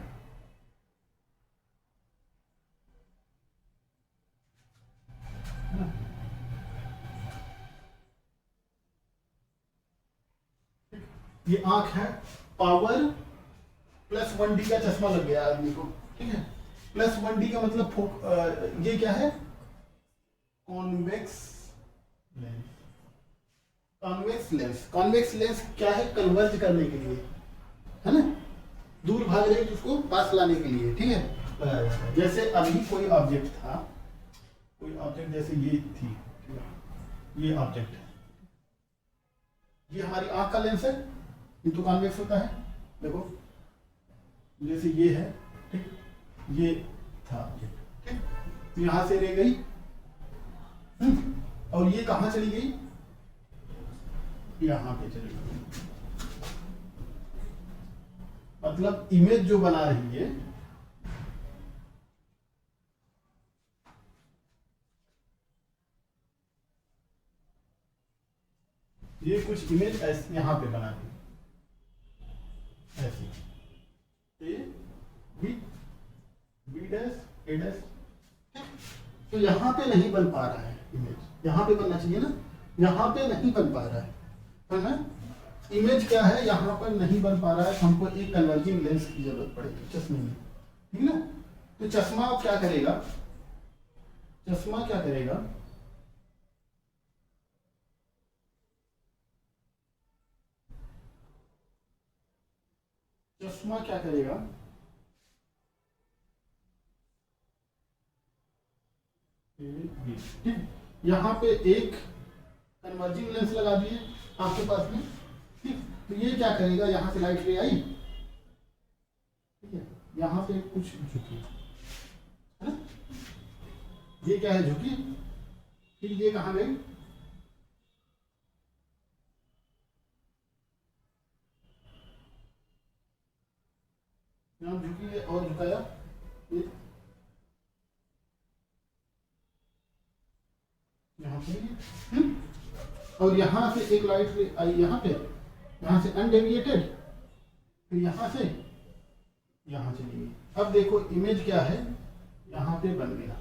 ये आंख है, पावर +1 डी का चश्मा लग गया आदमी को, ठीक है। +1 डी का मतलब ये क्या है कॉन्वेक्स लेंस। कॉन्वेक्स लेंस क्या है कन्वर्ज करने के लिए, है ना, दूर भाग रही तो उसको पास लाने के लिए, ठीक है। जैसे अभी कोई ऑब्जेक्ट था, कोई ऑब्जेक्ट जैसे ये थी, ये ऑब्जेक्ट है, ये हमारी आंख का लेंस है, ये तो कॉन्वेक्स होता है। देखो जैसे ये है, ठीक, ये था ऑब्जेक्ट, ठीक, तो यहां से रह गई और ये कहां चली गई यहां पे चली गई, मतलब इमेज जो बना रही है ये कुछ इमेज ऐसे यहां पे बना दी ऐसी, A B dash A dash, तो यहां पे नहीं बन पा रहा है इमेज, यहां पे बनना चाहिए ना, यहां पे नहीं बन पा रहा है ना। इमेज क्या है यहां पर नहीं बन पा रहा है, हमको एक कन्वर्जिंग लेंस की जरूरत पड़ेगी चश्मे में, ठीक ना। तो चश्मा अब क्या करेगा, चश्मा क्या करेगा, चश्मा क्या करेगा, ठीक, यहाँ पे एक कन्वर्जिंग लेंस लगा दिए आपके पास में, ठीक, तो ये क्या करेगा, यहाँ से लाइट रे आई, ठीक है, यहाँ पे कुछ झुकी, है ना, ये क्या है झुकी, फिर ये कहाँ गई, यहाँ झुकी है और झुकाया ये यहाँ पे, और यहाँ से एक लाइट आई यहाँ पे, यहाँ से अनडेविएटेड, फिर यहाँ से यहाँ चली गई। अब देखो इमेज क्या है यहाँ पे बन गया,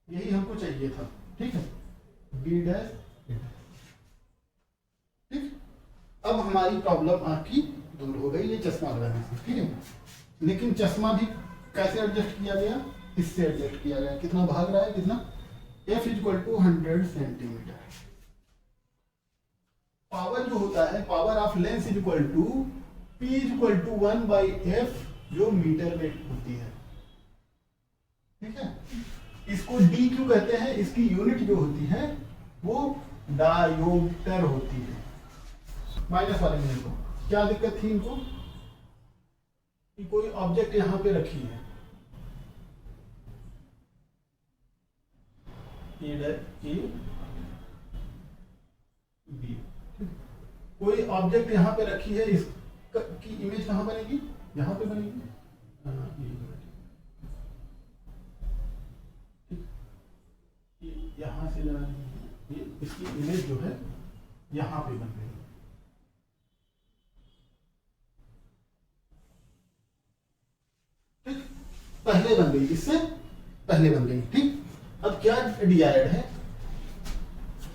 यही हमको चाहिए था, ठीक है, बी डैश, ठीक। अब हमारी प्रॉब्लम आपकी दूर हो गई ये चश्मा लगाने से, ठीक है। लेकिन चश्मा भी कैसे एडजस्ट किया गया, इससे एडजस्ट किया गया, कितना भाग रहा है, कितना F equal to 100 centimetre. Power जो होता है, power of lens equal to P equal to 1/F जो मीटर में होती है, ठीक है। इसको D क्यों कहते हैं, इसकी यूनिट जो होती है वो डायोप्टर होती है। माइनस वाले में को क्या दिक्कत थी इनको कि कोई ऑब्जेक्ट यहाँ पे रखी है, ए बी। कोई ऑब्जेक्ट यहाँ पे रखी है, इसकी इमेज कहाँ बनेगी, यहाँ पे बनेगी। यहाँ से ये इसकी इमेज जो है यहाँ पे बन गई। ठीक, पहले बन गई, इससे पहले बन गई। ठीक, अब क्या डिजायर्ड है,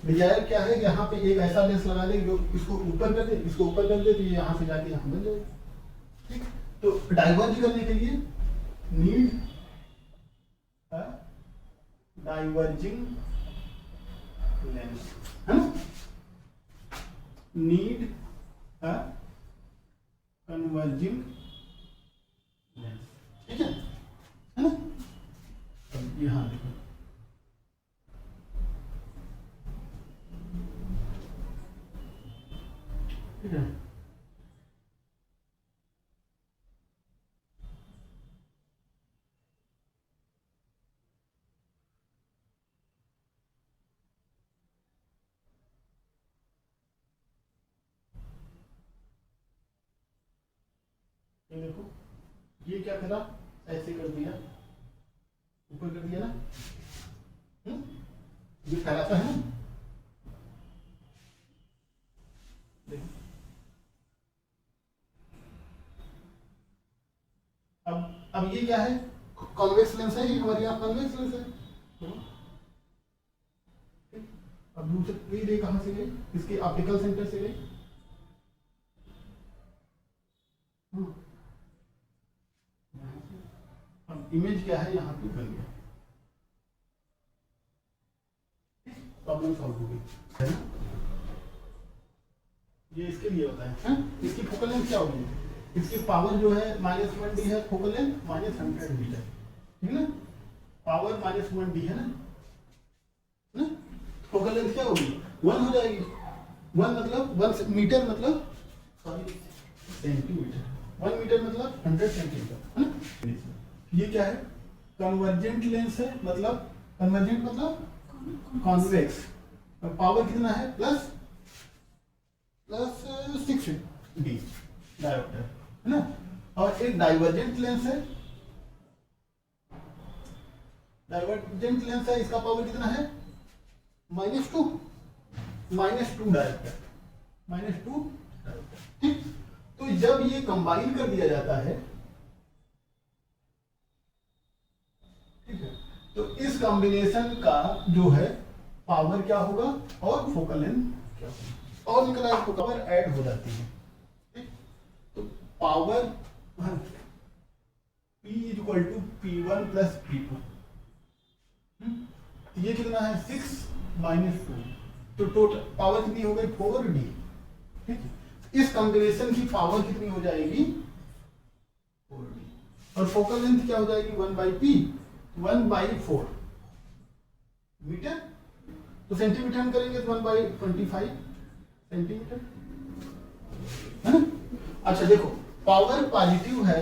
डिजायर क्या है, यहाँ पे एक ऐसा लेंस लगा दे जो इसको ऊपर कर दे, इसको ऊपर कर दे, तो ये यहाँ से जाके यहाँ बन जाएगा। ठीक, तो डाइवर्ज करने के लिए नीड डाइवर्जिंग लेंस, है ना, नीड कन्वर्जिंग लेंस। ठीक है ना। अब यहाँ देखो, ठीक है, ये देखो, ये क्या करा, ऐसे कर दिया, ऊपर कर दिया ना, ये फैलाता है ना। देखो, अब ये क्या है, कॉन्वेक्स लेंस है, ये हमारे यहाँ कॉन्वेक्स लेंस है। अब दूसरी रे कहाँ से गई, इसके ऑप्टिकल सेंटर से गई। अब इमेज क्या है, यहाँ पे बन गया, प्रॉब्लम सॉल्व हो गई, है ना। ये इसके लिए होता है? इसकी फोकल लेंथ क्या होगी, इसकी पावर जो है -1D है, फोकल लेंथ -100D है, ठीक है ना, पावर -1D है ना, फोकल लेंथ क्या होगी 1 हो जाएगी। 1 मतलब 1 मीटर, मतलब सॉरी सेंटीमीटर, 1 मीटर मतलब 100 सेंटीमीटर, है ना। ये क्या है, कन्वर्जेंट लेंस है, मतलब कन्वर्जेंट मतलब कॉन्वेक्स, पावर कितना है, प्लस 6D डायोप्टर, है ना। और एक डाइवर्जेंट लेंस है, डाइवर्जेंट लेंस है, इसका पावर कितना है, -2 डायोप्टर, -2 डायोप्टर। ठीक, तो जब ये कंबाइन कर दिया जाता है, ठीक है, तो इस कॉम्बिनेशन का जो है पावर क्या होगा और फोकल लेंथ क्या होगा, और निकला है, पावर ऐड हो जाती है। ठीक, तो पावर P = P1 + P2, ये कितना है 6 - 2, तो टोटल पावर कितनी हो गई 4D। ठीक, इस कॉम्बिनेशन की पावर कितनी हो जाएगी 4D, और फोकल लेंथ क्या हो जाएगी 1/P, 1/4 मीटर, तो सेंटीमीटर हम करेंगे तो 1/25 सेंटीमीटर, है ना। अच्छा देखो, पावर पॉजिटिव है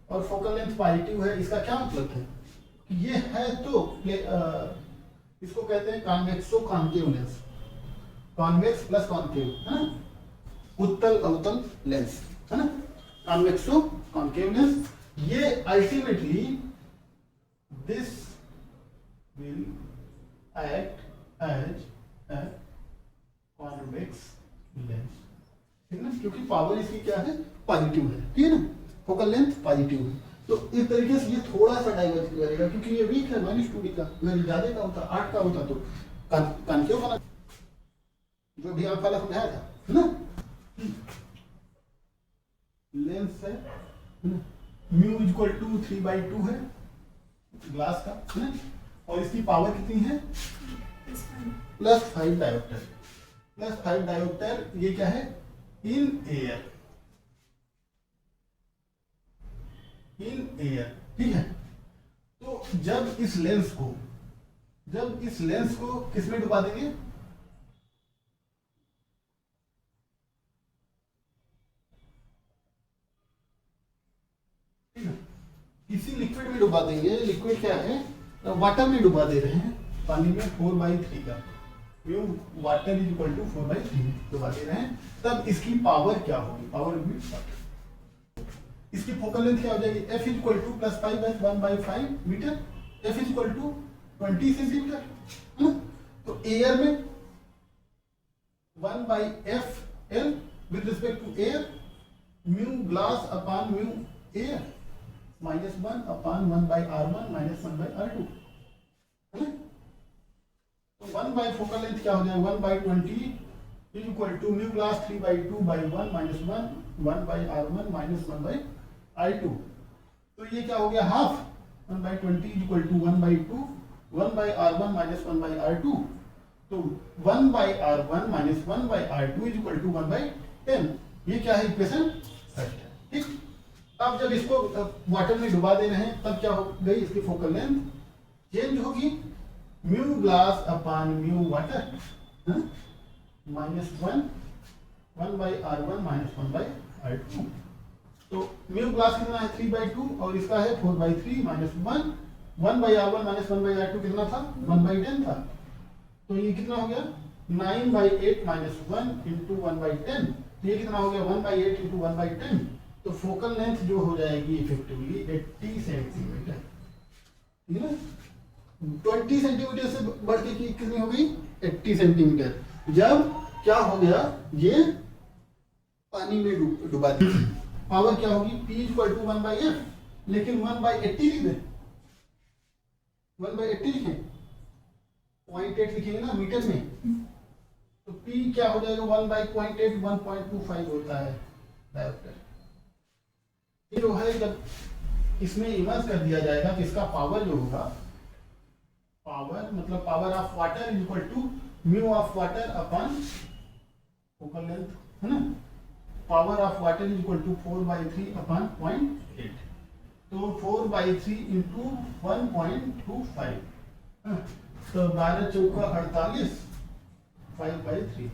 और फोकल लेंथ पॉजिटिव है, इसका क्या मतलब है, ये है तो इसको कहते हैं convexo concave lens, convex plus concave, है ना, उत्तल अवतल लेंस, है ना, कॉन्वेक्सो कॉन्केव लेंस। ये ultimately this will act as a convex lens, ठीक है ना, क्योंकि पावर इसकी क्या है पॉजिटिव है, ठीक है ना, फोकल लेंथ पॉजिटिव है, तो इस तरीके से ये थोड़ा सा डाइवर्ज करेगा, क्योंकि ये वीक है -2D का, अगर ज्यादा का होता 8 का होता तो कॉन्केव वाला जो भी आप वाला समझाया था, है ना। लेंस है ना, म्यू = 3/2 है ग्लास का, है ना, और इसकी पावर कितनी है +5 डायोप्टर, +5 डायोप्टर। ये क्या है इन एयर, ठीक है। तो जब इस लेंस को किसमें डुबा देंगे, ठीक है, किसी लिक्विड में डुबा देंगे। लिक्विड क्या है, वाटर में डुबा दे रहे हैं, पानी में 4/3 का mu water is equal to 4/3 दबा दे रहे हैं, तब इसकी पावर क्या होगी? पावर होगी वाटर। इसकी फोकल लेंथ क्या हो जाएगी? F is equal to plus 1/5 metre, F is equal to 20 centimetre है ना। तो एयर में 1/FL with respect to air, mu glass upon mu air -1 upon 1/R1 -1/R2 है ना। तो 1 बाई फोकल लेंथ क्या हो जाएगा? 1/20 is equal to mu glass 3/2/1 -1 1/R1 -1/I2। तो ये क्या हो गया? Half 1/20 is equal to 1/2 1/R1 -1/R2। तो 1/R1 -1/R2 is equal to 1/10। ये क्या है? इक्वेशन फर्स्ट है। ठीक, अब जब इसको वाटर में डुबा दे रहे हैं तब क्या हो गई? इसकी फोकल लेंथ चेंज होगी, mu glass upon mu water -1 1/R1 -1/R2। तो म्यू ग्लास कितना है? 3/2 और इसका है 4/3 -1 1/R1 -1/R2 कितना था? 1/10 था। तो ये कितना हो गया? 9/8 -1 इंटू 1/10। ये कितना हो गया? 1/8 इंटू 1/10। तो फोकल लेंथ जो हो जाएगी इफेक्टिवली 80 सेंटीमीटर, ठीक है ना। 20 सेंटीमीटर से बढ़ के कितनी हो गई? 80 सेंटीमीटर। जब क्या हो गया? ये पानी में डुबा दिया, पावर क्या होगी? P इक्वल टू 1/F, लेकिन 1/80 लिख दे, 1/80 लिखें, 0.8 लिखेंगे ना मीटर में। तो P क्या हो जाएगा? 1/0.8 1.25 होता है डायोप्टर। ये जो है जब इसमें इमर्स कर दिया जाएगा तो इसका पावर जो होगा, पावर मतलब power of water is equal to mu of water upon focal length है ना। Power of water is equal to 4/3 upon 0.8। तो 4/3 इंटू 1.25, तो 12 चौका 48, 5/3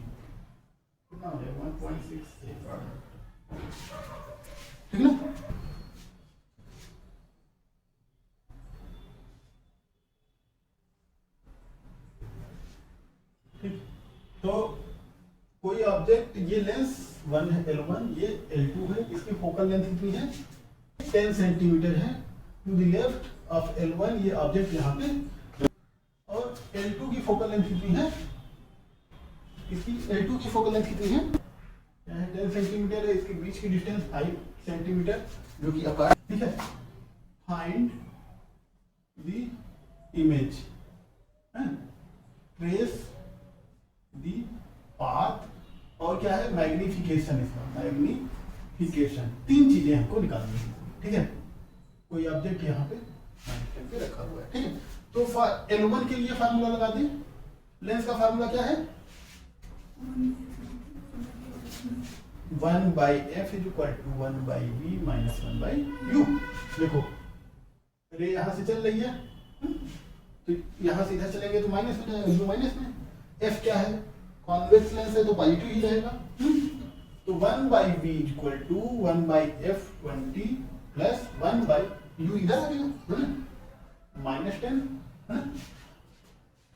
कितना हो जाएगा? 1.6, ठीक ना। ठीक, तो कोई ऑब्जेक्ट, ये लेंस 1 है L1, ये L2 है, इसकी फोकल लेंथ कितनी है? 10 सेंटीमीटर है। To the left of L1 ये ऑब्जेक्ट यहाँ पे, और L2 की फोकल लेंथ कितनी है? इसकी L2 की फोकल लेंथ कितनी है? 10 सेंटीमीटर है। इसके बीच की डिस्टेंस 5 सेंटीमीटर जो कि अपार्ट, ठीक है। Find the image, trace the path, और क्या है? मैग्निफिकेशन। इसका मैग्निफिकेशन 3 चीजें हमको निकालनी है, ठीक है। कोई ऑब्जेक्ट यहाँ पे रखा हुआ है, ठीक है। तो L1 के लिए फार्मूला लगा दें। लेंस का फार्मूला क्या है? 1/F is equal to 1/V minus 1/U। देखो रे यहाँ से चल रही है, तो यहाँ से इधर चलेंगे तो माइनस हो जाएगा, U माइनस में। F क्या है? कॉन्वेक्स लेंस है तो पॉजिटिव ही रहेगा। तो 1/V is equal to 1/F20 plus 1/U इधर आ गया है ना, -10 है ना।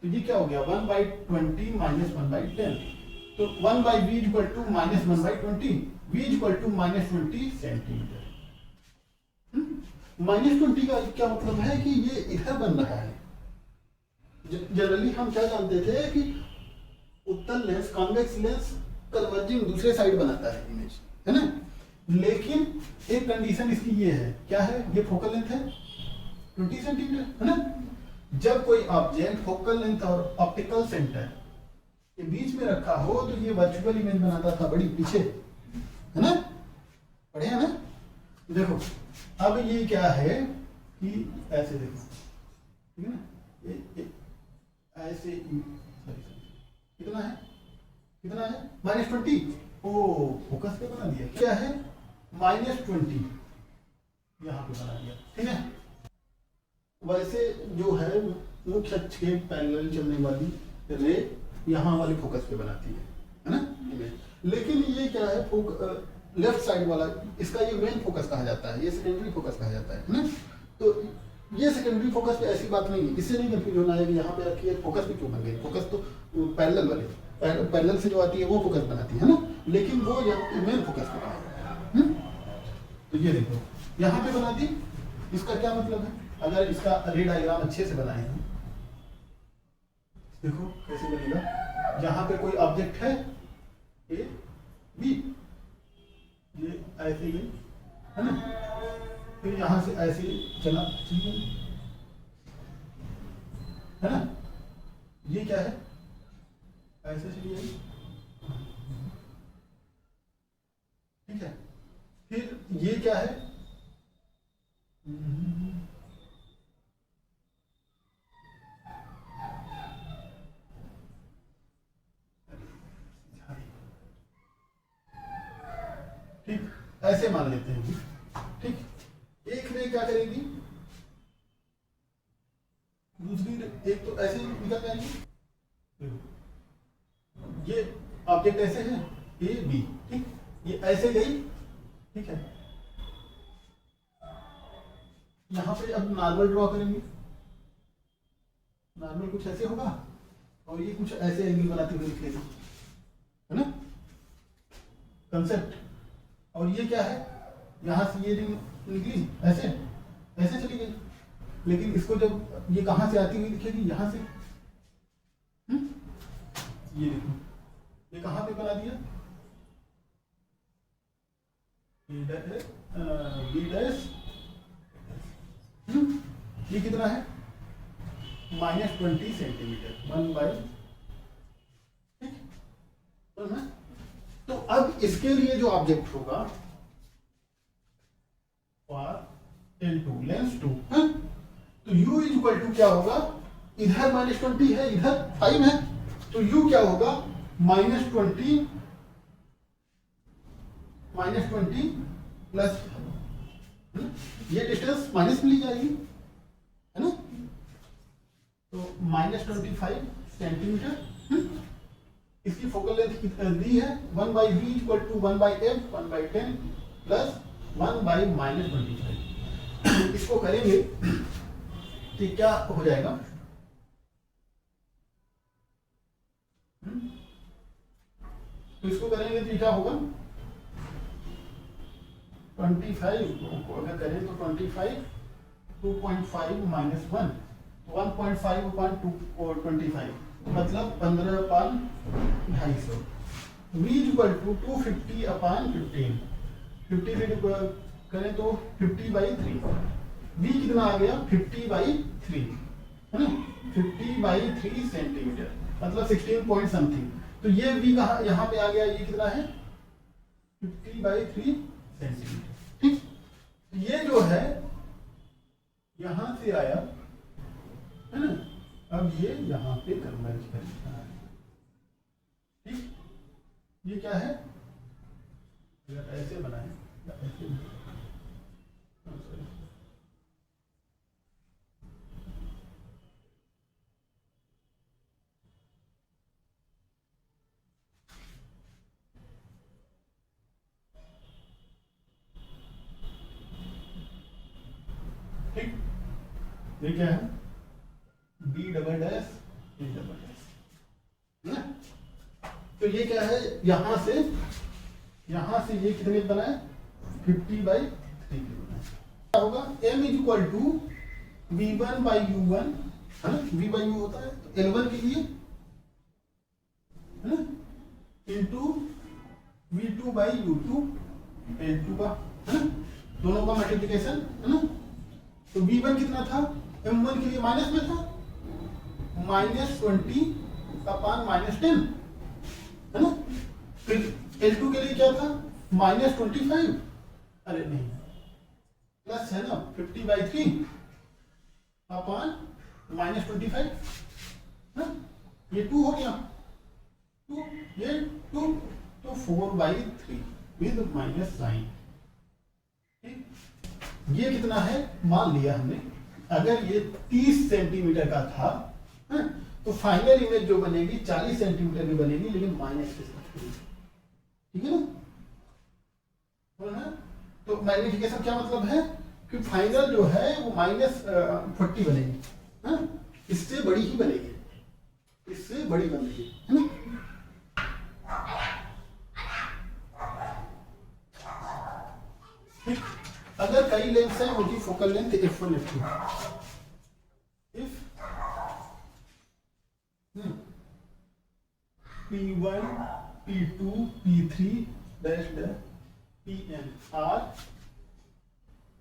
तो ये क्या हो गया? 1/20 माइनस 1/10। तो 1/V is equal to minus 1/20, V is equal to -20 centimetre. -20 का क्या मतलब है? कि ये इधर बन रहा है। जनरली हम क्या जानते थे कि उत्तल लेंस, कॉन्वेक्स लेंस कन्वर्जिंग दूसरे साइड बनाता है इमेज, है ना। लेकिन एक कंडीशन इसकी ये है, क्या है? ये फोकल लेंथ है 20 सेंटीमीटर, है ना। जब कोई ऑब्जेक्ट फोकल लेंथ और ऑप्टिकल सेंटर के बीच में रखा हो तो ये वर्चुअल इमेज बनाता था बड़ी पीछे, है ना। पढ़े हैं ना। देखो अब ये क्या है कि ऐसे देखो, ठीक है ना, ये ऐसे कितना है? कितना है? -20। ओ फोकस पे बना दिया, क्या है? -20 यहाँ पे बना दिया, ठीक है। वैसे जो है मुख्य अक्ष के पैरेलल चलने वाली रे यहाँ वाले फोकस पे बनाती है ना इमेज। लेकिन ये क्या है? लेफ्ट साइड वाला, इसका ये मेन फोकस कहा जाता है, ये सेकेंडरी फोकस कहा जाता है ना। तो ये सेकेंडरी फोकस पे ऐसी बात नहीं है, इससे नहीं कंफ्यूज होना है कि यहाँ पे रखी है फोकस भी क्यों बन गई, फोकस तो पैरेलल वाले पैरेलल से जो आती है वो फोकस बनाती है ना, लेकिन वो मेन फोकस पे बनाएगा। तो ये देखो यहाँ पे बना दी, इसका क्या मतलब है, अगर इसका रे डायग्राम अच्छे से बनाए हैं, देखो कैसे बनेगा, यहाँ पे कोई ऑब्जेक्ट है ए बी, ये ऐसे गई है ना, फिर यहां से ऐसे चला है ना, ये क्या है, ऐसे चली जाएगी, ठीक है, फिर ये क्या है, ठीक, ऐसे मान लेते हैं, ठीक, एक रे क्या करेगी, दूसरी एक तो ऐसे निकल जाएगी, ये ऑब्जेक्ट ऐसे है ए बी, ठीक, ये ऐसे गई, ठीक है, यहां पे अब नॉर्मल ड्रॉ करेंगे, नॉर्मल कुछ ऐसे होगा और ये कुछ ऐसे एंगल बनाती हुई दिखेगी, है ना कंसेप्ट, और ये क्या है, यहां से ये रिंग निकली ऐसे ऐसे चली गई, लेकिन इसको जब ये कहां से आती हुई दिखेगी, यहां से, ये देखो ये कहां पे बना दिया, बी डैश, ये कितना है -20 सेंटीमीटर 1/, ठीक, तो अब इसके लिए जो ऑब्जेक्ट होगा L2 लेंस 2, तो U इज इक्वल टू क्या होगा, इधर -20 है इधर 5 है, तो U क्या होगा -20 प्लस, ये डिस्टेंस माइनस में ली जाएगी, है ना, तो -25 सेंटीमीटर, इसकी फोकल लेंथ दी है 1/v equal to 1/f 1/10 plus 1/-25, इसको करेंगे तो क्या हो जाएगा, तो इसको करेंगे तो क्या होगा 25 को अगर करें तो 25 2.5 -1 1.5/225 मतलब 15/250, v इक्वल टू 250/15, 50 से करें तो 50/3, v कितना आ गया 50/3, है ना 50/3 सेंटीमीटर मतलब 16 पॉइंट समथिंग, तो ये v कहाँ यहाँ पे आ गया, ये कितना है 50/3 सेंटीमीटर, ठीक, ये जो है यहां से आया है ना, अब ये यहाँ पे कन्वर्ज करता है, ठीक, ये क्या है, अगर ऐसे बनाए ऐसे, ठीक, ये क्या है B double dash A double dash, ना, तो ये क्या है, यहां से ये कितने बनाए 50/3 क्या होगा, m is equal to V1/U1, है ना, V/U होता है तो L1 के लिए, है ना, इंटू V2/U2 L2 का, है ना, दोनों का मल्टीप्लिकेशन, है ना, तो V1 कितना था, M1 के लिए माइनस में था -20/-10, है ना, फिर L2 के लिए क्या था -25, अरे नहीं प्लस है ना 50/3 अपॉन -25, ये 2 हो गया, 2 ये 2 तो 4/3 विद माइनस साइन, ठीक, ये कितना है मान लिया हमने, अगर ये 30 सेंटीमीटर का था, तो फाइनल इमेज जो बनेगी 40 सेंटीमीटर की बनेगी, लेकिन माइनस के साथ, ठीक है ना, तो मैग्निफिकेशन क्या मतलब है, कि फाइनल जो है वो -40 बनेगी, हाँ? इससे बड़ी ही बनेगी, इससे बड़ी बन रही है ना। ठीक, अगर कई लेंस है उनकी focal length f1 f2, if p1 p2 p3 dash dash pn are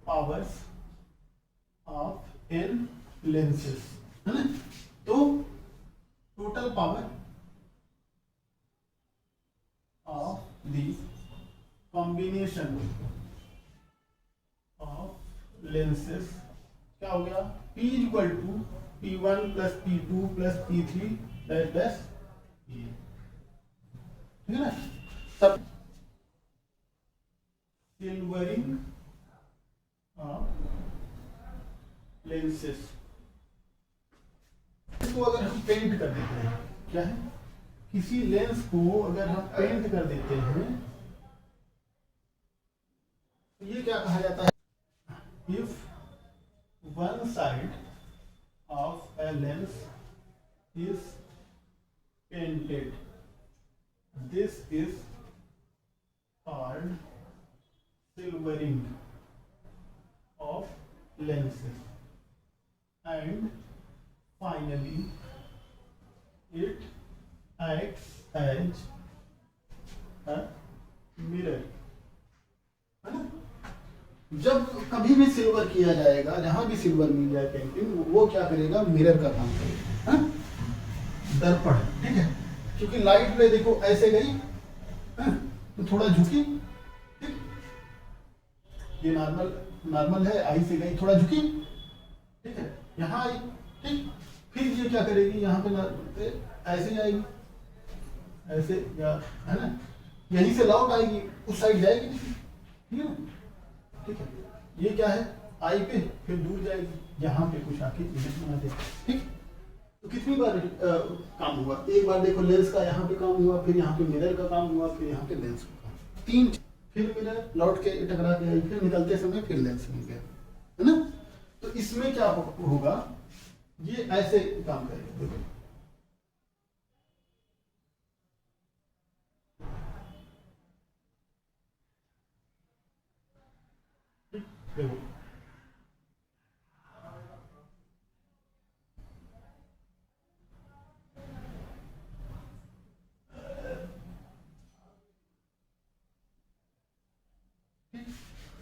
powers of n lenses, है ना। तो total power of the combination of lenses क्या हो गया, P equal to P1 plus P2 plus P3 dash dash, ठीक है ना। सब सिल्वरिंग ऑफ लेंसेज, इसको अगर हम पेंट कर देते हैं, क्या है, किसी लेंस को अगर हम पेंट कर देते हैं तो ये क्या कहा जाता है, if one side of a lens is painted, this is called silvering of lenses, and finally it acts as a mirror, है ना। जब कभी भी सिल्वर किया जाएगा, जहां भी सिल्वर मिल जाए पेंटिंग, वो क्या करेगा, मिरर का काम करेगा, है? दर्पण, ठीक है। क्योंकि लाइट में देखो ऐसे गई, है? तो थोड़ा झुकी, ठीक, ये नॉर्मल है, आई से गई थोड़ा झुकी, ठीक है, यहाँ आई, ठीक, फिर ये क्या करेगी, यहाँ पे ऐसे जाएगी, ऐसे, या है ना, यहीं से लौट आएगी, उस साइड जाएगी, ठीक है ना, ठीक है। ये क्या है, आई पे, फिर दूर जाएगी, यहाँ पे कुछ आके इमेज बना दे, ठीक। तो कितनी बार काम हुआ, एक बार देखो लेंस का यहाँ पे काम हुआ, फिर यहाँ पे मिरर का काम हुआ, फिर यहाँ पे लेंस का काम, 3, फिर मिरर लौट के टकरा के आई, फिर निकलते समय फिर लेंस मिल गया, है ना। तो इसमें क्या होगा, ये ऐसे काम करेगा, देखो देखो,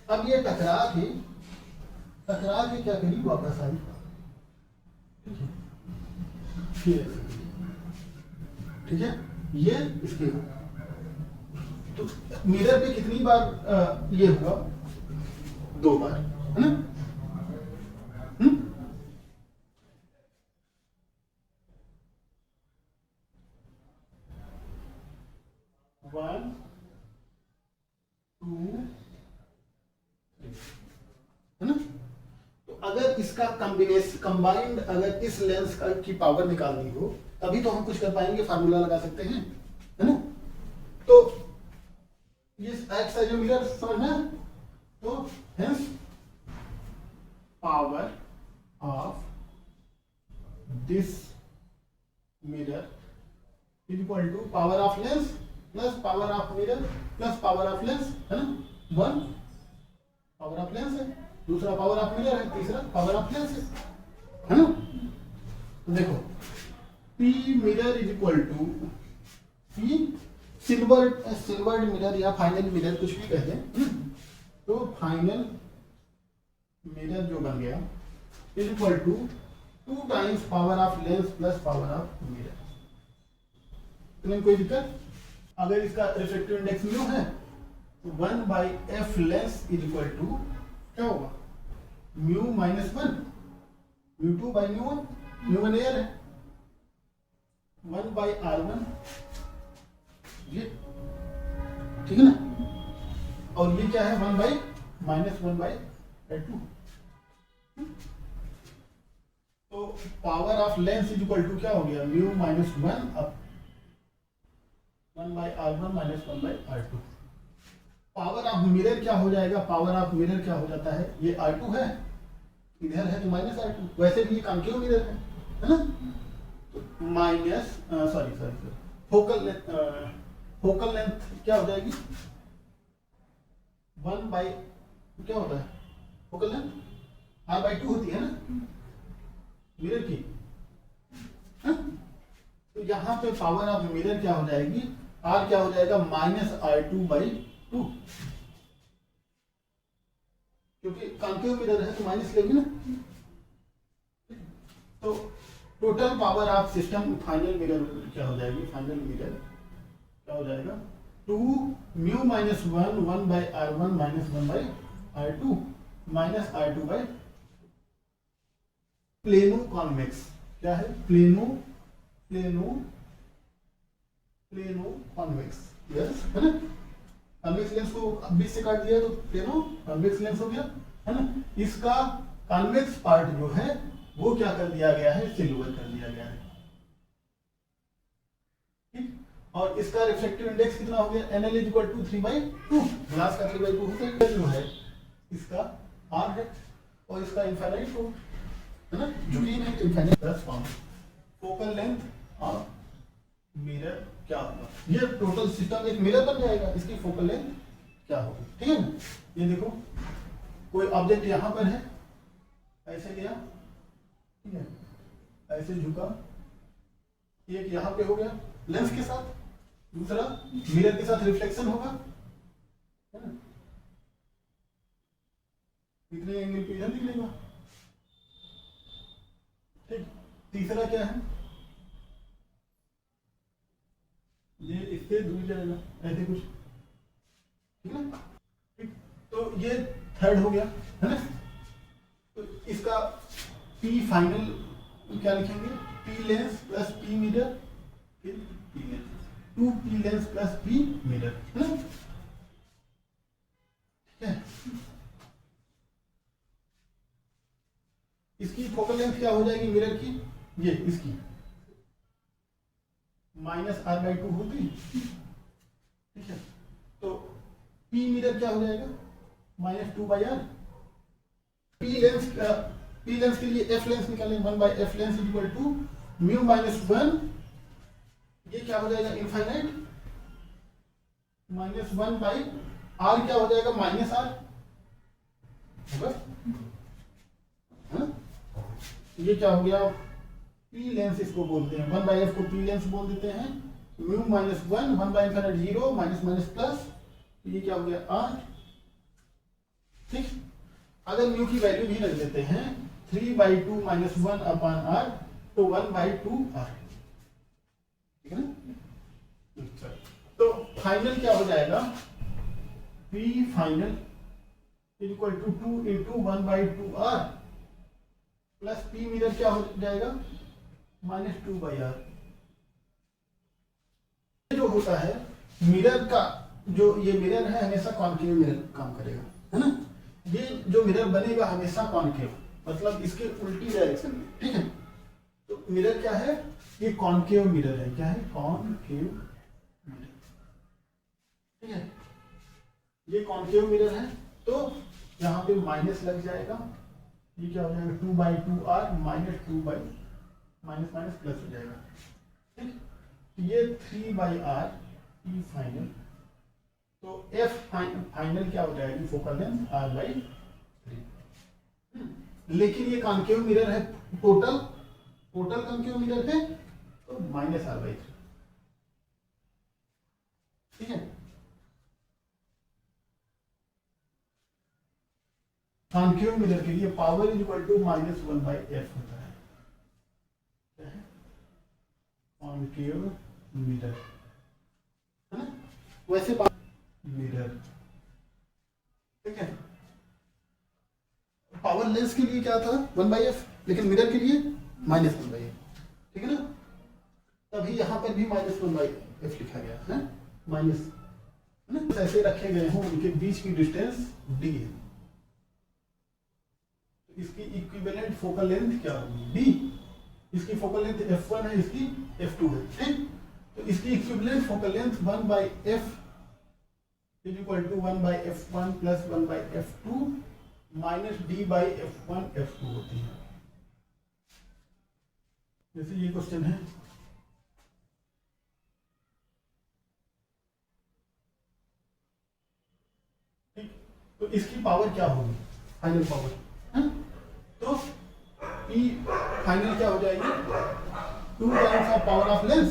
अब ये टकरा के क्या करी, वापस आई, ठीक है। ये इसके, तो मिरर पे कितनी बार ये हुआ, 2 बार, है ना। वन, टू, है ना। तो अगर इसका कॉम्बिनेशन कंबाइंड, अगर इस लेंस का की पावर निकालनी हो, तभी तो हम कुछ कर पाएंगे, फार्मूला लगा सकते हैं, है ना। तो ये एक्स है जो मिरर समझ में, तो hence power of this mirror is equal to power of lens plus power of mirror plus power of lens, है ना। 1 पावर ऑफ लेंस है, दूसरा पावर ऑफ मिरर है, तीसरा पावर ऑफ लेंस है ना। तो देखो P mirror is equal to P silvered mirror या फाइनल मिरर, कुछ भी कहते हैं। तो फाइनल मिरर जो बन गया is equal to 2 times power of lens plus power of mirror. तुम्हें कोई दिक्कत, अगर इसका रिफ्रैक्टिव इंडेक्स म्यू है तो 1/f lens is equal to क्या होगा, म्यू -1, μ2/μ1, μ1 एयर है, 1/r1, ये ठीक है ना। और ये क्या है, 1/-1/2। तो power of lens is equal to क्या हो गया, म्यू -1 अब 1/r1 -1/r2। Power of mirror क्या हो जाएगा, पावर ऑफ मिरर क्या हो जाता है, ये R2 है, इधर है तो माइनस R2, वैसे भी ये कॉन्केव मिरर है ना, तो माइनस सॉरी फोकल लेंथ क्या हो जाएगी 1 बाई क्या होता है फोकल लेंथ R/2 होती है ना मिरर की, हाँ? तो यहाँ पे पावर ऑफ मिरर क्या हो जाएगी, R क्या हो जाएगा -R2/2, क्योंकि कॉन्केव मिरर है तो माइनस लेंगे ना। तो total power of system final mirror क्या हो जाएगी, फाइनल मिरर क्या हो जाएगा 2 μ - 1 1/R1 - 1/R2 -R2/, plano convex क्या है, प्लेनो कॉन्वेक्स, यस है ना, कॉन्वेक्स लेंस को 20 से काट दिया तो प्लेनो कॉन्वेक्स लेंस हो गया है ना। इसका कॉन्वेक्स पार्ट जो है वो क्या कर दिया गया है, सिल्वर कर दिया गया है, ठीक। और इसका रिफ्रैक्टिव इंडेक्स कितना हो गया, NL = 3/2, ग्लास का 3/2 होता है, जो है इसका R है और इसका इनफाइनाइट हो है ना, जो कि infinite plus form focal length और मिरर क्या होगा, ये टोटल सिस्टम एक मिरर बन जाएगा, इसकी फोकल लेंथ क्या होगी, ठीक है ना। ये देखो कोई ऑब्जेक्ट यहाँ पर है, ऐसे गया, ठीक है, ऐसे झुका, एक यहाँ पे हो गया लेंस के साथ, दूसरा मिरर के साथ रिफ्लेक्शन होगा, है ना, कितने एंगल पे इधर निकलेगा, ठीक। तीसरा क्या है, ये इससे दूर जाएगा, ऐसे कुछ, ठीक है, ठीक। तो ये थर्ड हो गया है ना। तो इसका P फाइनल क्या लिखेंगे, P lens plus P mirror, फिर P lens, 2P lens plus P mirror, है ना, ठीक है। इसकी फोकल लेंथ क्या हो जाएगी मिरर की, ये इसकी -R/2 होती, ठीक है। तो P मिरर क्या हो जाएगा -2/R, P लेंस के लिए F लेंस निकालें, 1/F लेंस = μ - 1, ये क्या हो जाएगा इनफाइनाइट, -1/R क्या हो जाएगा -R होगा, ये क्या हो गया P लेंस इसको बोलते हैं, 1/F को P लेंस बोल देते हैं, μ - 1 1/∞ 0 माइनस प्लस, ये क्या हो गया R, ठीक। अगर म्यू की वैल्यू भी रख देते हैं 3/2 - 1/R, तो 1/2R, ठीक है ना। तो फाइनल क्या हो जाएगा, P final = 2 × 1/2R plus P mirror क्या हो जाएगा -2/R। जो होता है मिरर का, जो ये मिरर है हमेशा कॉन्केव मिरर काम करेगा, है ना। ये जो मिरर बनेगा हमेशा कॉन्केव, मतलब इसके उल्टी डायरेक्शन में, ठीक है। तो मिरर क्या है, ये कॉन्केव मिरर है, क्या है कॉन्केव मिरर, ठीक है। ये कॉन्केव मिरर है, तो यहाँ पे माइनस लग जाएगा, ये क्या हो जाएगा 2/2R माइनस प्लस हो जाएगा, ठीक। ये 3/R P फाइनल, तो F फाइनल क्या हो जाएगी फोकल लेंथ R/3, लेकिन ये कॉन्केव मिरर है, टोटल कॉन्केव मिरर है, तो -R/3, ठीक है। कॉन्केव मिरर के लिए पावर = -1/F होता है, क्या है कॉन्केव मिरर, है ना। वैसे मिरर, ठीक है। पावर लेंस के लिए क्या था 1/F, लेकिन मिरर के लिए -1/F, ठीक है ना। तभी यहां पर भी -1/F लिखा गया है, माइनस, है ना। ऐसे रखे गए हों, उनके बीच की डिस्टेंस D है, तो इसकी इक्विवेलेंट फोकल लेंथ क्या होगी D, इसकी फोकल लेंथ F1 है, इसकी F2 है, ठीक। तो इसकी equivalent focal length 1/F is equal to 1/f1 plus 1/f2 minus d/f1 f2 होती है। जैसे ये क्वेश्चन है, ठीक, तो इसकी पावर क्या होगी, फाइनल पावर, तो P फाइनल क्या हो जाएगी, 2 times of power of lens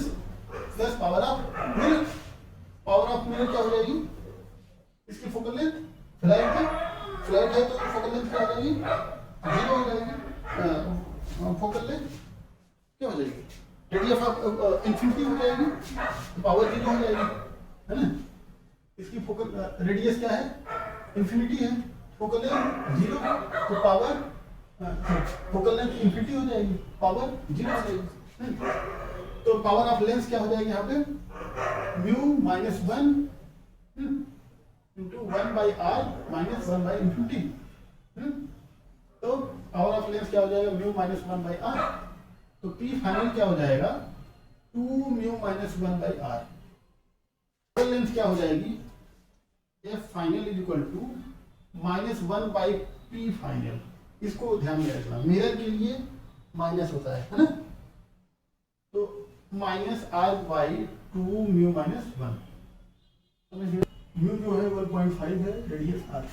plus power of mirror. Power of mirror क्या हो जाएगी, इसकी फोकल लेंथ, फ्लाइट है तो फोकल लेंथ क्या हो जाएगी, 0 हो जाएगी। फोकल लेंथ क्या हो जाएगी, रेडियस ऑफ इंफिनिटी हो जाएगी, तो पावर 0 हो जाएगी, है ना। इसकी फोकल रेडियस क्या है, इंफिनिटी है, फोकल लेंथ 0, तो पावर फोकल लेंथ इंफिनिटी हो जाएगी, पावर 0 हो जाएगी। तो पावर ऑफ लेंस क्या हो जाएगी यहाँ पे, mu minus 1 into 1/r minus 1/इंफिनिटी। तो पावर ऑफ लेंस क्या हो जाएगा, म्यू माइनस 1/r। तो P फाइनल क्या हो जाएगा, 2 mu minus 1/r। Focal length क्या हो जाएगी, F final is equal to minus 1/P final. इसको ध्यान में रखना, मिरर के लिए माइनस होता है ना। तो minus r/2 mu minus 1, mu जो है 1.5 है, रेडियस r।